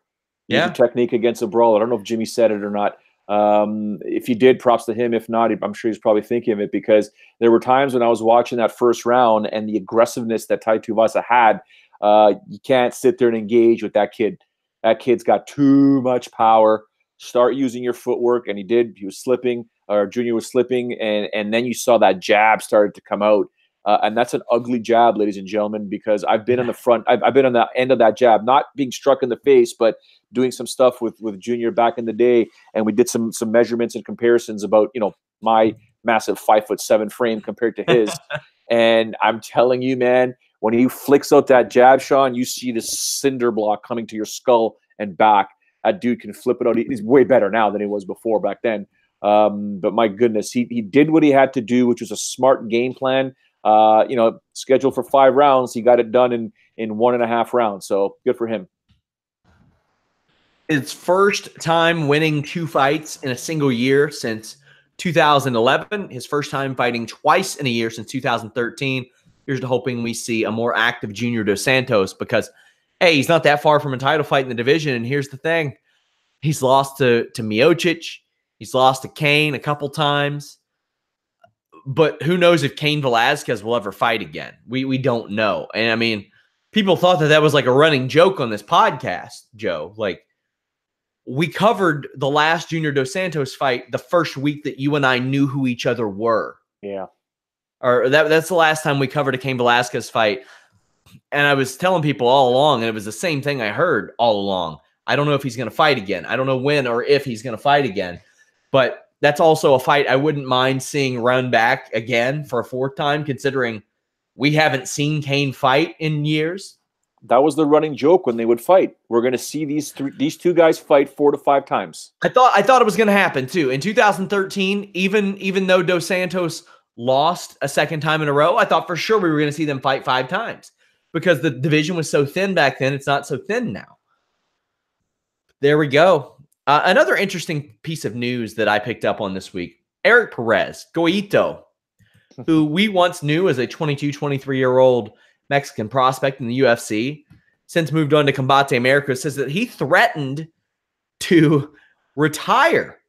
B: Use your technique against a brawler. I don't know if Jimmy said it or not. If he did, props to him. If not, I'm sure he's probably thinking of it, because there were times when I was watching that first round and the aggressiveness that Tai Tuivasa had. You can't sit there and engage with that kid. That kid's got too much power. Start using your footwork, and he did. He was slipping, or Junior was slipping, and then you saw that jab started to come out. And that's an ugly jab, ladies and gentlemen, because I've been on the front. I've been on the end of that jab, not being struck in the face, but doing some stuff with Junior back in the day. And we did some measurements and comparisons about, my massive 5'7" frame compared to his. And I'm telling you, man, when he flicks out that jab, Sean, you see this cinder block coming to your skull and back. That dude can flip it out. He's way better now than he was before back then. But my goodness, he did what he had to do, which was a smart game plan. Scheduled for 5 rounds. He got it done in 1.5 rounds. So good for him.
A: His first time winning 2 fights in a single year since 2011. His first time fighting twice in a year since 2013. Here's to hoping we see a more active Junior Dos Santos, because, hey, he's not that far from a title fight in the division. And here's the thing. He's lost to Miocic. He's lost to Cain a couple times. But who knows if Cain Velasquez will ever fight again? We don't know. And I mean, people thought that was like a running joke on this podcast, Joe. Like, we covered the last Junior Dos Santos fight the first week that you and I knew who each other were.
B: Yeah.
A: Or that's the last time we covered a Cain Velasquez fight. And I was telling people all along, and it was the same thing I heard all along. I don't know if he's going to fight again. I don't know when or if he's going to fight again. But that's also a fight I wouldn't mind seeing run back again for a 4th time, considering we haven't seen Cain fight in years.
B: That was the running joke when they would fight. We're going to see these 2 guys fight 4 to 5 times.
A: I thought it was going to happen too. In 2013, even though Dos Santos lost a second time in a row, I thought for sure we were going to see them fight 5 times, because the division was so thin back then. It's not so thin now. There we go. Another interesting piece of news that I picked up on this week, Eric Perez, Goito, who we once knew as a 22, 23-year-old Mexican prospect in the UFC, since moved on to Combate America, says that he threatened to retire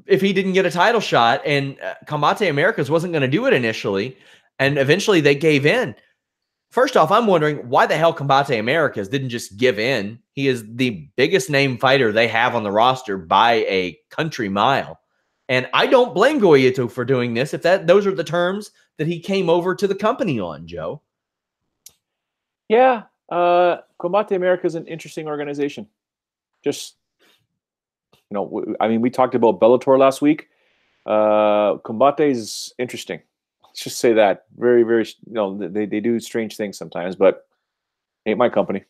A: if he didn't get a title shot. And Combate Americas wasn't going to do it initially, and eventually they gave in. First off, I'm wondering why the hell Combate Americas didn't just give in. He is the biggest name fighter they have on the roster by a country mile. And I don't blame Goito for doing this if those are the terms that he came over to the company on, Joe.
B: Yeah. Combate America is an interesting organization. Just, we talked about Bellator last week. Combate is interesting. Let's just say that. Very, very, they do strange things sometimes, but ain't my company.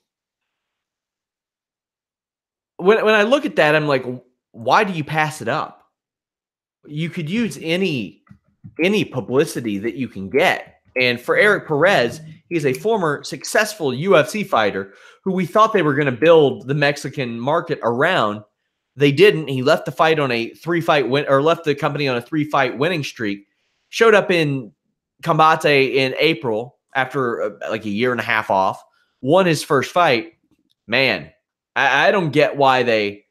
A: When I look at that, I'm like, why do you pass it up? You could use any publicity that you can get. And for Eric Perez, he's a former successful UFC fighter who we thought they were going to build the Mexican market around. They didn't. He left the fight on a 3-fight win, or left the company on a 3-fight winning streak. Showed up in Combate in April after like a year and a half off. Won his first fight. Man, I don't get why they.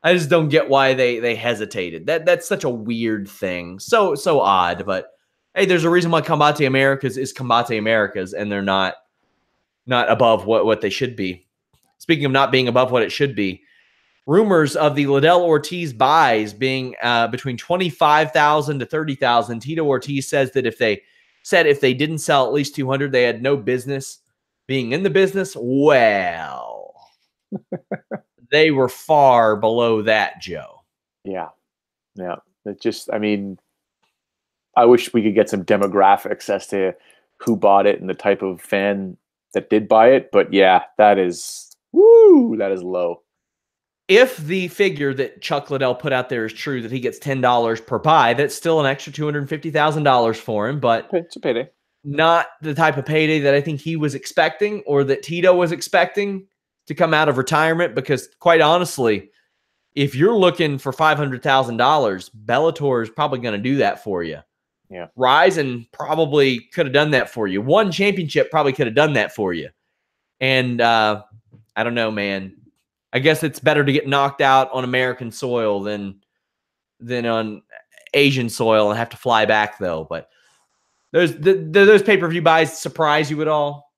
A: I just don't get why they hesitated. That's such a weird thing. So odd. But hey, there's a reason why Combate Americas is Combate Americas, and they're not above what they should be. Speaking of not being above what it should be, rumors of the Liddell Ortiz buys being between 25,000 to 30,000. Tito Ortiz says that if they didn't sell at least 200, they had no business being in the business. Well, they were far below that, Joe.
B: Yeah. It just, I mean, I wish we could get some demographics as to who bought it and the type of fan that did buy it. But yeah, that is low.
A: If the figure that Chuck Liddell put out there is true, that he gets $10 per buy, that's still an extra $250,000 for him. But
B: it's a payday.
A: Not the type of payday that I think he was expecting or that Tito was expecting to come out of retirement. Because quite honestly, if you're looking for $500,000, Bellator is probably going to do that for you.
B: Yeah.
A: Ryzen probably could have done that for you. One championship probably could have done that for you. And I don't know, man. I guess it's better to get knocked out on American soil than on Asian soil and have to fly back, though. But those pay-per-view buys surprise you at all?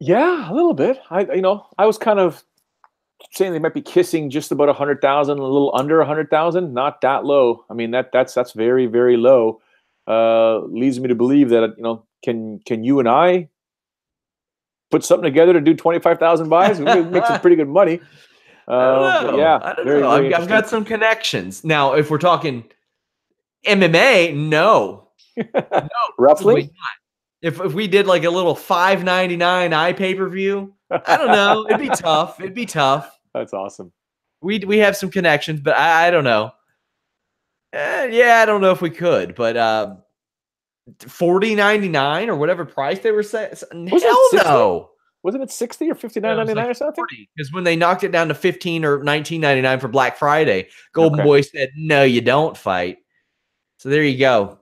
B: Yeah, a little bit. I was kind of saying they might be kissing just about 100,000, a little under 100,000, not that low. I mean, that's very, very low. Leads me to believe that, can you and I put something together to do 25,000 buys? We could make some pretty good money.
A: I don't know.
B: Yeah,
A: I don't know. I've got some connections. Now, if we're talking MMA, no. No,
B: roughly.
A: Not. If we did like a little $5.99 pay-per-view, I don't know. It'd be tough. It'd be tough.
B: That's awesome.
A: We have some connections, but I don't know. Yeah, I don't know if we could, but $40.99 or whatever price they were saying. Hell no.
B: Wasn't it 60 or $59.99 or something?
A: Because when they knocked it down to $15 or $19.99 for Black Friday, Golden Boy said, "No, you don't fight." So there you go.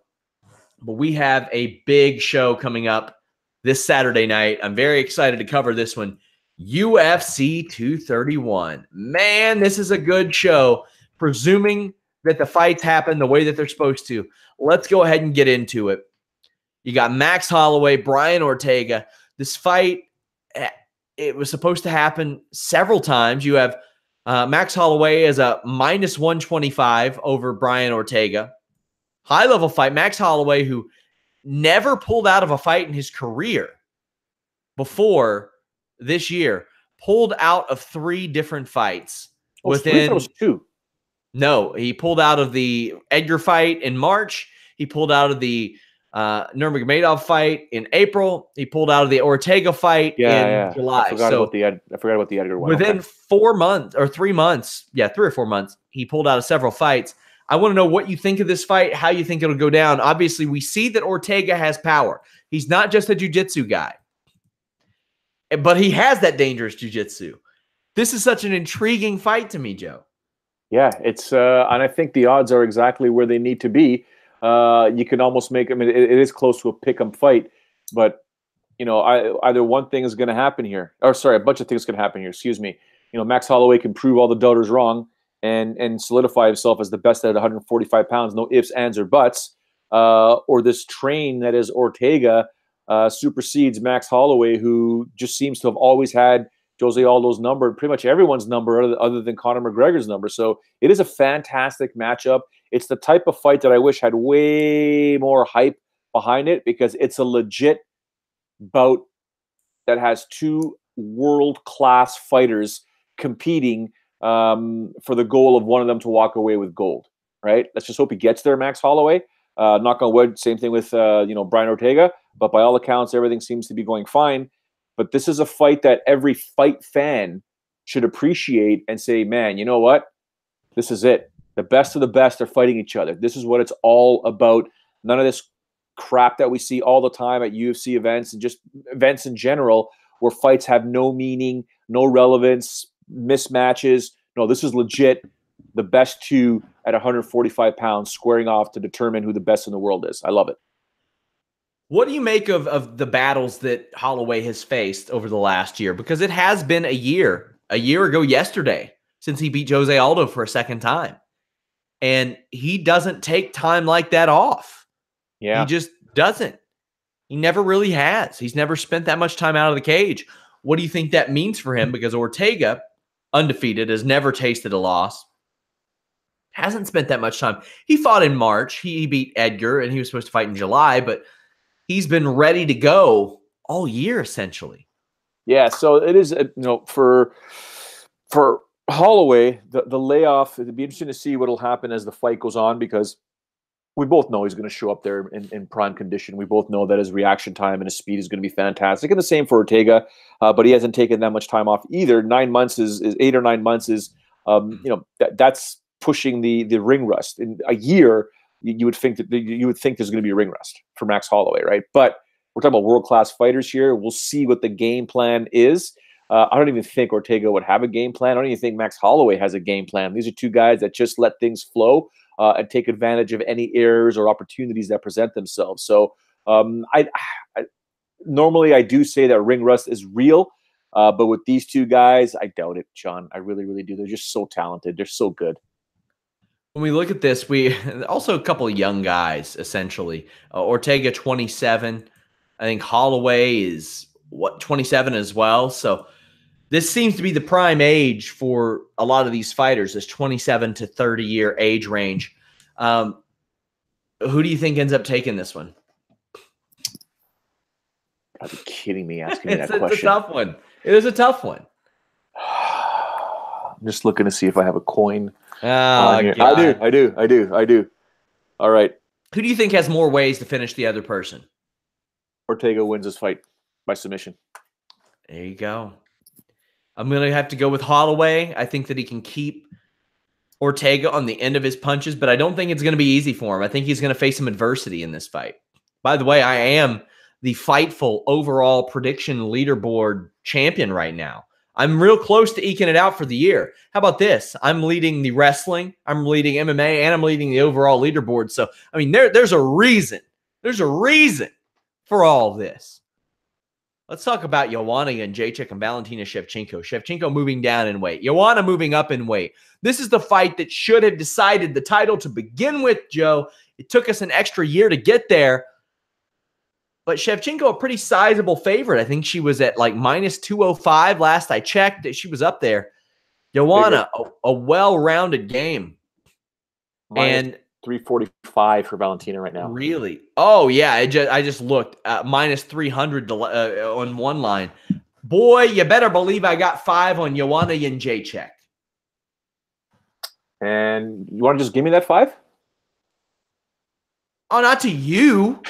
A: But we have a big show coming up this Saturday night. I'm very excited to cover this one. UFC 231. Man, this is a good show, presuming that the fights happen the way that they're supposed to. Let's go ahead and get into it. You got Max Holloway, Brian Ortega. This fight, it was supposed to happen several times. You have Max Holloway as a -125 over Brian Ortega. High-level fight. Max Holloway, who never pulled out of a fight in his career before this year, pulled out of 3 different fights.
B: It was 2.
A: No, he pulled out of the Edgar fight in March. He pulled out of the Nurmagomedov fight in April. He pulled out of the Ortega fight in July.
B: I forgot about the Edgar one.
A: Within 4 months or 3 months, 3 or 4 months, he pulled out of several fights. I want to know what you think of this fight, how you think it'll go down. Obviously, we see that Ortega has power. He's not just a jiu-jitsu guy, but he has that dangerous jiu-jitsu. This is such an intriguing fight to me, Joe.
B: Yeah, it's and I think the odds are exactly where they need to be. You can almost make, it is close to a pick-em fight, but either one thing is going to happen here, or sorry, a bunch of things can happen here. Excuse me. Max Holloway can prove all the doubters wrong and solidify himself as the best at 145 pounds, no ifs, ands, or buts. Or this train that is Ortega supersedes Max Holloway, who just seems to have always had Jose Aldo's number, pretty much everyone's number other than Conor McGregor's number. So it is a fantastic matchup. It's the type of fight that I wish had way more hype behind it, because it's a legit bout that has 2 world-class fighters competing for the goal of one of them to walk away with gold, right? Let's just hope he gets there, Max Holloway. Knock on wood, same thing with Brian Ortega. But by all accounts, everything seems to be going fine. But this is a fight that every fight fan should appreciate and say, man, you know what? This is it. The best of the best are fighting each other. This is what it's all about. None of this crap that we see all the time at UFC events and just events in general where fights have no meaning, no relevance, mismatches. No, this is legit. The best two at 145 pounds squaring off to determine who the best in the world is. I love it.
A: What do you make of the battles that Holloway has faced over the last year? Because it has been a year ago yesterday, since he beat Jose Aldo for a second time. And he doesn't take time like that off.
B: Yeah.
A: He just doesn't. He never really has. He's never spent that much time out of the cage. What do you think that means for him? Because Ortega, undefeated, has never tasted a loss. Hasn't spent that much time. He fought in March. He beat Edgar, and he was supposed to fight in July, but he's been ready to go all year, essentially.
B: Yeah, so it is, for Holloway, the layoff, it'd be interesting to see what will happen as the fight goes on, because we both know he's going to show up there in prime condition. We both know that his reaction time and his speed is going to be fantastic. And the same for Ortega, but he hasn't taken that much time off either. 9 months is 8 or 9 months is, that's pushing the ring rust. In a year, you would think there's going to be a ring rust for Max Holloway, right? But we're talking about world-class fighters here. We'll see what the game plan is. I don't even think Ortega would have a game plan. I don't even think Max Holloway has a game plan. These are two guys that just let things flow and take advantage of any errors or opportunities that present themselves. So normally I do say that ring rust is real, but with these two guys, I doubt it, Sean. I really, really do. They're just so talented. They're so good.
A: When we look at this, we also a couple of young guys, essentially. Ortega, 27. I think Holloway is, 27 as well. So this seems to be the prime age for a lot of these fighters, this 27 to 30-year age range. Who do you think ends up taking this one?
B: Gotta be kidding me asking me that
A: It's
B: question.
A: a tough one. It is a tough one.
B: I'm just looking to see if I have a coin.
A: Oh,
B: I do. All right.
A: Who do you think has more ways to finish the other person?
B: Ortega wins this fight by submission.
A: There you go. I'm going to have to go with Holloway. I think that he can keep Ortega on the end of his punches, but I don't think it's going to be easy for him. I think he's going to face some adversity in this fight. By the way, I am the Fightful overall prediction leaderboard champion right now. I'm real close to eking it out for the year. How about this? I'm leading the wrestling, I'm leading MMA, and I'm leading the overall leaderboard. So, I mean, there's a reason. There's a reason for all this. Let's talk about Joanna Jędrzejczyk and Valentina Shevchenko. Shevchenko moving down in weight. Joanna moving up in weight. This is the fight that should have decided the title to begin with, Joe. It took us an extra year to get there. But Shevchenko, a pretty sizable favorite. I think she was at like minus 205 last I checked. She was up there. Joanna, a well-rounded game.
B: Minus 345 for Valentina right now.
A: Really? Oh, yeah. I just looked. Minus 300 on one line. Boy, you better believe I got 5 on Joanna Jędrzejczyk.
B: And you want to just give me that 5?
A: Oh, not to you.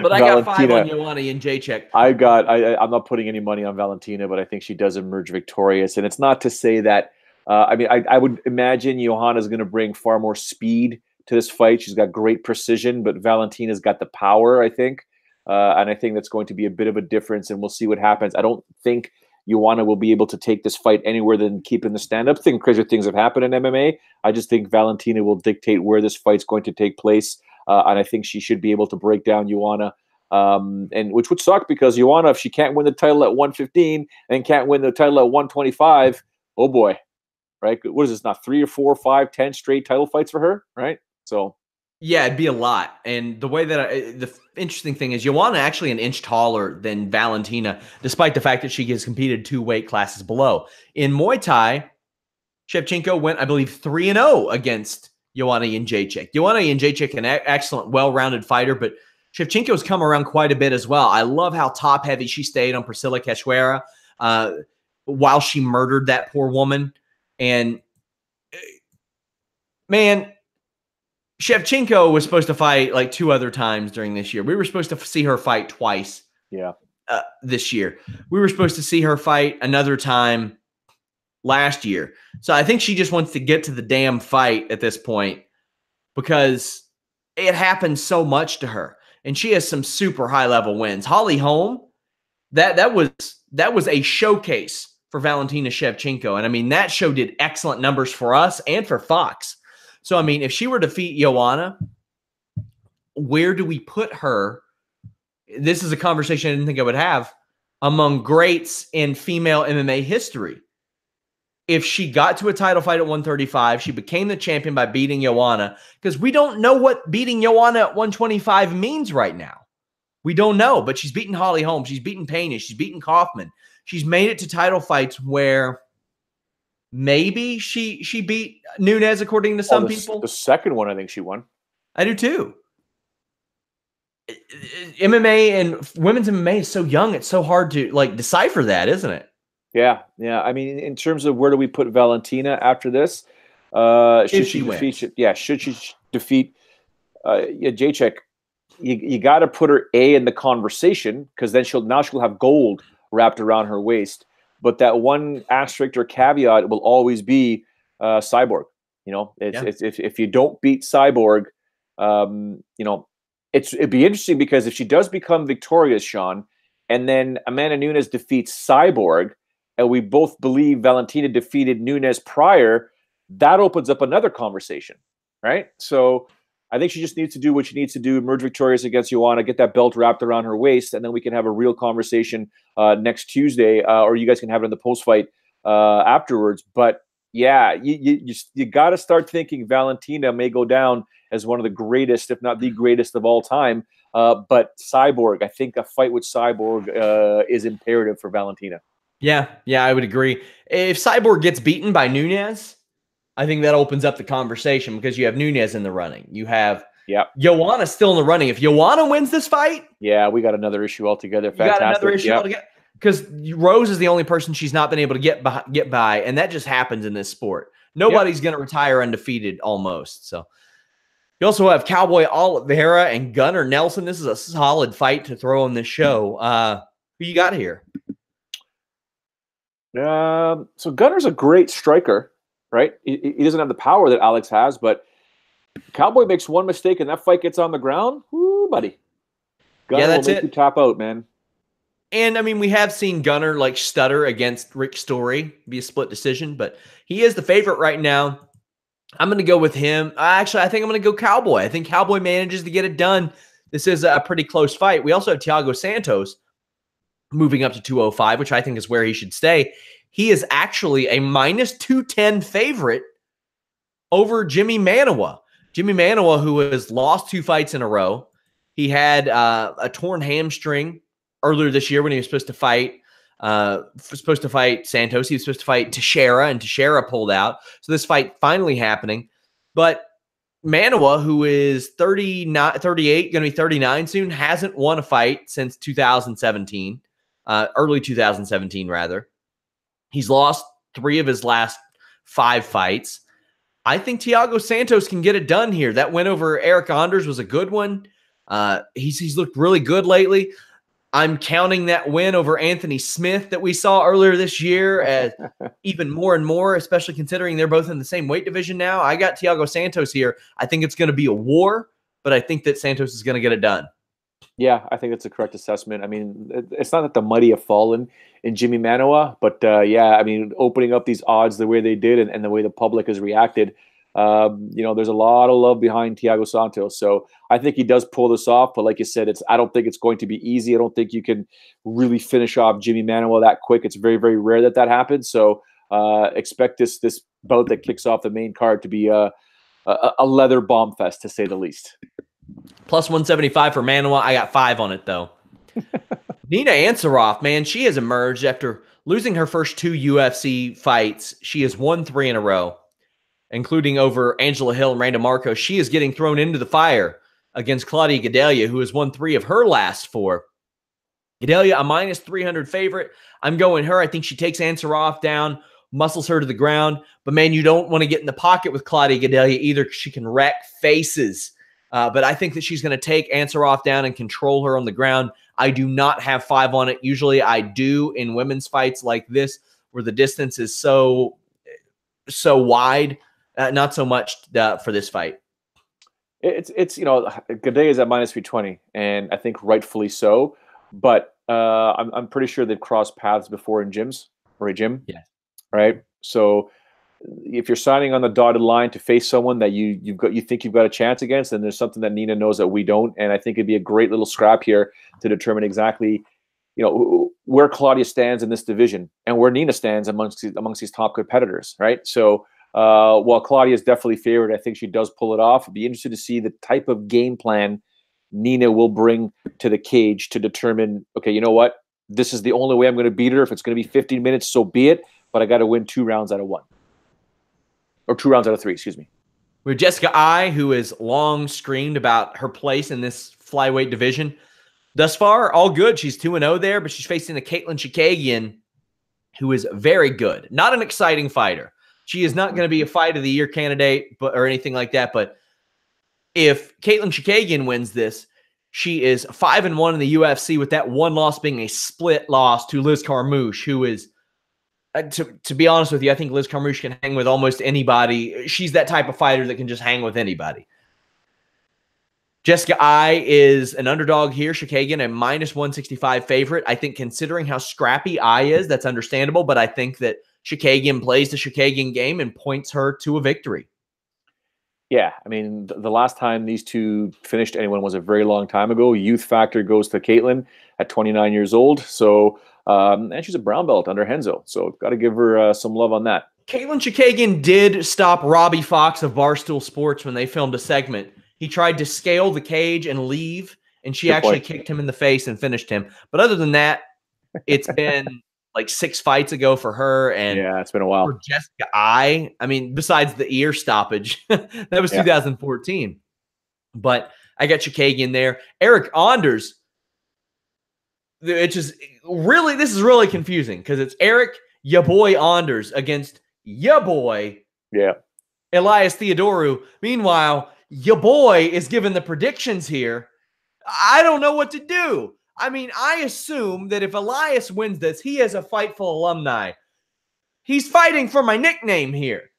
A: But I got 5 on Joanna Jędrzejczyk.
B: I'm not putting any money on Valentina, but I think she does emerge victorious. And it's not to say that, I would imagine Johanna's going to bring far more speed to this fight. She's got great precision, but Valentina's got the power, I think. And I think that's going to be a bit of a difference, and we'll see what happens. I don't think Joanna will be able to take this fight anywhere than keeping the stand-up. I think crazier things have happened in MMA. I just think Valentina will dictate where this fight's going to take place. And I think she should be able to break down Joanna, and which would suck because Joanna, if she can't win the title at 115 and can't win the title at 125, oh boy, right? What is this, not 3 or 4 or 5, 10 straight title fights for her, right? So,
A: yeah, it'd be a lot. And the way that the interesting thing is Joanna actually an inch taller than Valentina, despite the fact that she has competed 2 weight classes below. In Muay Thai, Shevchenko went, I believe, 3-0 against Joanna Jędrzejczyk. Joanna Jędrzejczyk, an excellent, well-rounded fighter, but Shevchenko's come around quite a bit as well. I love how top-heavy she stayed on Priscilla Cachoeira while she murdered that poor woman. And, man, Shevchenko was supposed to fight like 2 other times during this year. We were supposed to see her fight twice this year. We were supposed to see her fight another time last year. So I think she just wants to get to the damn fight at this point because it happens so much to her, and she has some super high level wins. Holly Holm, that was a showcase for Valentina Shevchenko, and I mean that show did excellent numbers for us and for Fox. So I mean, if she were to defeat Joanna, where do we put her? This is a conversation I didn't think I would have among greats in female MMA history. If she got to a title fight at 135, she became the champion by beating Joanna, because we don't know what beating Joanna at 125 means right now. We don't know, but she's beaten Holly Holm. She's beaten Pena. She's beaten Kaufman. She's made it to title fights where maybe she beat Nunes, according to some people.
B: The second one, I think she won.
A: I do too. MMA and women's MMA is so young. It's so hard to decipher that, isn't it?
B: Yeah. I mean, in terms of where do we put Valentina after this? Should she defeat? Yeah, should she defeat Jacek? You got to put her in the conversation, because then she'll have gold wrapped around her waist. But that one asterisk or caveat will always be Cyborg. If you don't beat Cyborg, it'd be interesting, because if she does become victorious, Sean, and then Amanda Nunes defeats Cyborg, and we both believe Valentina defeated Nunes prior, that opens up another conversation, right? So I think she just needs to do what she needs to do, emerge victorious against Joanna, get that belt wrapped around her waist, and then we can have a real conversation next Tuesday, or you guys can have it in the post-fight afterwards. But yeah, you got to start thinking Valentina may go down as one of the greatest, if not the greatest of all time. But Cyborg, I think a fight with Cyborg is imperative for Valentina.
A: Yeah, I would agree. If Cyborg gets beaten by Nunes, I think that opens up the conversation, because you have Nunes in the running. You have Joanna still in the running. If Joanna wins this fight,
B: we got another issue altogether. Fantastic.
A: Got another issue altogether, because Rose is the only person she's not been able to get by, and that just happens in this sport. Nobody's going to retire undefeated almost. So you also have Cowboy Oliveira and Gunnar Nelson. This is a solid fight to throw on this show. Who you got here?
B: So Gunnar's a great striker, right? He doesn't have the power that Alex has, but Cowboy makes one mistake and that fight gets on the ground. Woo, buddy. Gunnar will make you tap out, man.
A: And I mean, we have seen Gunnar stutter against Rick Story, be a split decision, but he is the favorite right now. I'm going to go with him. Actually, I think I'm going to go Cowboy. I think Cowboy manages to get it done. This is a pretty close fight. We also have Thiago Santos moving up to 205, which I think is where he should stay. He is actually a minus 210 favorite over Jimmy Manuwa. Jimmy Manuwa, who has lost 2 fights in a row. He had a torn hamstring earlier this year when he was supposed to fight Santos. He was supposed to fight Teixeira, and Teixeira pulled out. So this fight finally happening. But Manuwa, who is 38, going to be 39 soon, hasn't won a fight since 2017. Early 2017, rather. He's lost 3 of his last 5 fights. I think Thiago Santos can get it done here. That win over Eric Anders was a good one. He's looked really good lately. I'm counting that win over Anthony Smith that we saw earlier this year as even more and more, especially considering they're both in the same weight division now. I got Thiago Santos here. I think it's going to be a war, but I think that Santos is going to get it done.
B: Yeah, I think that's a correct assessment. I mean, it's not that the mighty have fallen in Jimmy Manuwa, but I mean, opening up these odds the way they did and the way the public has reacted, there's a lot of love behind Thiago Santos. So I think he does pull this off. But like you said, I don't think it's going to be easy. I don't think you can really finish off Jimmy Manuwa that quick. It's very, very rare that happens. So expect this bout that kicks off the main card to be a leather bomb fest, to say the least.
A: Plus 175 for Manuwa. I got 5 on it, though. Nina Ansaroff, man, she has emerged after losing her first 2 UFC fights. She has won 3 in a row, including over Angela Hill and Randa Marcos. She is getting thrown into the fire against Claudia Gadelha, who has won 3 of her last 4. Gadelha, a minus 300 favorite. I'm going her. I think she takes Ansaroff down, muscles her to the ground. But, man, you don't want to get in the pocket with Claudia Gadelha either, because she can wreck faces. But I think that she's going to take Ansaroff down and control her on the ground. I do not have 5 on it. Usually I do in women's fights like this, where the distance is so wide. Not so much for this fight.
B: It's Gaudet is at minus 320, and I think rightfully so. But I'm pretty sure they've crossed paths before in gyms or a gym,
A: Yeah.
B: right? So if you're signing on the dotted line to face someone that you think you've got a chance against, then there's something that Nina knows that we don't, and I think it'd be a great little scrap here to determine exactly, where Claudia stands in this division and where Nina stands amongst these top competitors, right? So while Claudia is definitely favored, I think she does pull it off. I'd be interested to see the type of game plan Nina will bring to the cage to determine, okay, you know what? This is the only way I'm going to beat her. If it's going to be 15 minutes, so be it. But I got to win 2 rounds out of 1. Or 2 rounds out of 3, excuse me.
A: We have Jessica Eye, who has long screamed about her place in this flyweight division. Thus far, all good. She's 2-0 there, but she's facing a Katlyn Chookagian, who is very good. Not an exciting fighter. She is not going to be a fight of the year candidate or anything like that. But if Katlyn Chookagian wins this, she is 5-1 in the UFC, with that one loss being a split loss to Liz Carmouche, who is, to be honest with you, I think Liz Carmouche can hang with almost anybody. She's that type of fighter that can just hang with anybody. Jessica Eye is an underdog here. Chookagian, a minus 165 favorite. I think considering how scrappy Eye is, that's understandable, but I think that Chookagian plays the Chookagian game and points her to a victory.
B: Yeah, I mean, the last time these two finished anyone was a very long time ago. Youth factor goes to Katlyn at 29 years old. So, and she's a brown belt under Renzo. So, got to give her some love on that.
A: Katlyn Chookagian did stop Robbie Fox of Barstool Sports when they filmed a segment. He tried to scale the cage and leave, and she actually kicked him in the face and finished him. But other than that, it's been like 6 fights ago for her. And
B: yeah, it's been a while.
A: For Jessica Eye, I mean, besides the ear stoppage, that was 2014. But I got Chookagian there. Eric Anders, it's just really, this is really confusing because it's Eric, ya boy Anders against ya boy, Elias Theodorou. Meanwhile, your boy is given the predictions here. I don't know what to do. I mean, I assume that if Elias wins this, he has a Fightful alumni. He's fighting for my nickname here.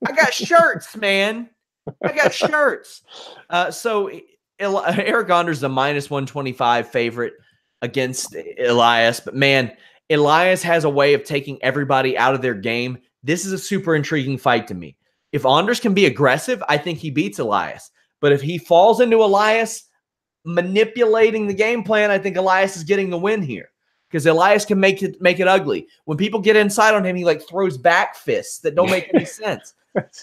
A: I got shirts, man. I got shirts. So Eric Anders is a minus 125 favorite against Elias. But, man, Elias has a way of taking everybody out of their game. This is a super intriguing fight to me. If Anders can be aggressive, I think he beats Elias. But if he falls into Elias manipulating the game plan, I think Elias is getting the win here because Elias can make it ugly. When people get inside on him, he like throws back fists that don't make any sense.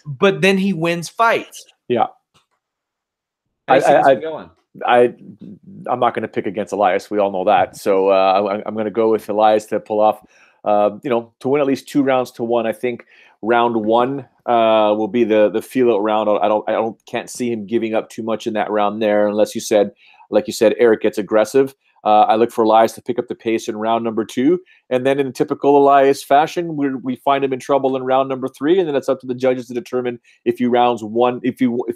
A: But then he wins fights.
B: Yeah. I'm not going to pick against Elias. We all know that. So I'm going to go with Elias to pull off, to win at least 2 rounds to 1. I think round 1 will be the feel out round. I can't see him giving up too much in that round there, unless like you said, Eric gets aggressive. I look for Elias to pick up the pace in round number 2, and then in typical Elias fashion, we find him in trouble in round number 3, and then it's up to the judges to determine if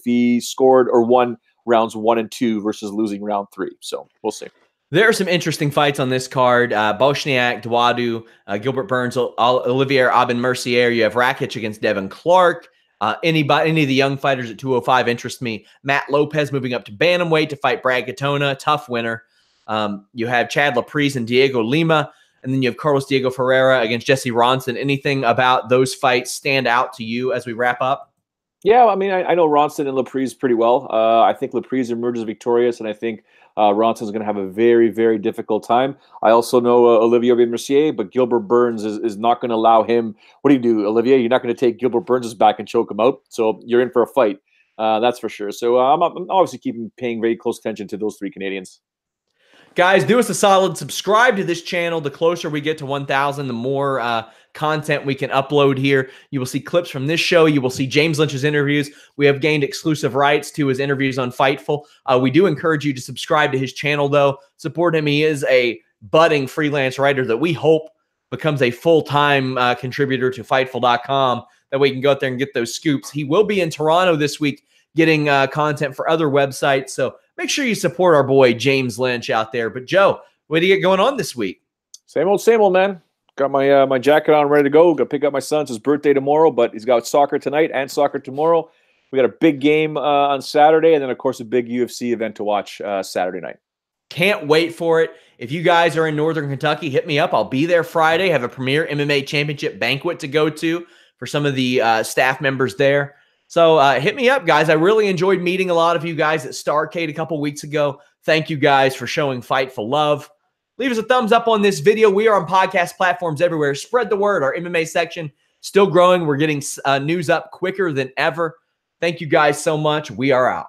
B: he scored or won rounds 1 and 2 versus losing round 3. So we'll see.
A: There are some interesting fights on this card. Bochniak, Duadu, Gilbert Burns, Olivier Aubin-Mercier. You have Rakic against Devin Clark. Any of the young fighters at 205 interest me. Matt Lopez moving up to bantamweight to fight Brad Katona. Tough winner. You have Chad Laprise and Diego Lima. And then you have Carlos Diego Ferreira against Jesse Ronson. Anything about those fights stand out to you as we wrap up?
B: Yeah, I mean, I know Ronson and Laprise pretty well. I think Laprise emerges victorious, and I think Ronson's going to have a very, very difficult time. I also know Olivier Aubin-Mercier, but Gilbert Burns is not going to allow him. What do you do, Olivier? You're not going to take Gilbert Burns' back and choke him out, so you're in for a fight. That's for sure. So I'm obviously paying very close attention to those 3 Canadians.
A: Guys, do us a solid. Subscribe to this channel. The closer we get to 1,000, the more content we can upload here. You will see clips from this show. You will see James Lynch's interviews. We have gained exclusive rights to his interviews on Fightful. We do encourage you to subscribe to his channel, though. Support him. He is a budding freelance writer that we hope becomes a full-time contributor to Fightful.com. That way you can go out there and get those scoops. He will be in Toronto this week getting content for other websites. So make sure you support our boy James Lynch out there. But Joe, what do you get going on this week?
B: Same old, man. Got my my jacket on, ready to go. Got to pick up my son. It's his birthday tomorrow, but he's got soccer tonight and soccer tomorrow. We got a big game on Saturday, and then of course a big UFC event to watch Saturday night.
A: Can't wait for it. If you guys are in Northern Kentucky, hit me up. I'll be there Friday. Have a premier MMA championship banquet to go to for some of the staff members there. So hit me up, guys. I really enjoyed meeting a lot of you guys at Starrcade a couple weeks ago. Thank you guys for showing Fightful love. Leave us a thumbs up on this video. We are on podcast platforms everywhere. Spread the word. Our MMA section still growing. We're getting news up quicker than ever. Thank you guys so much. We are out.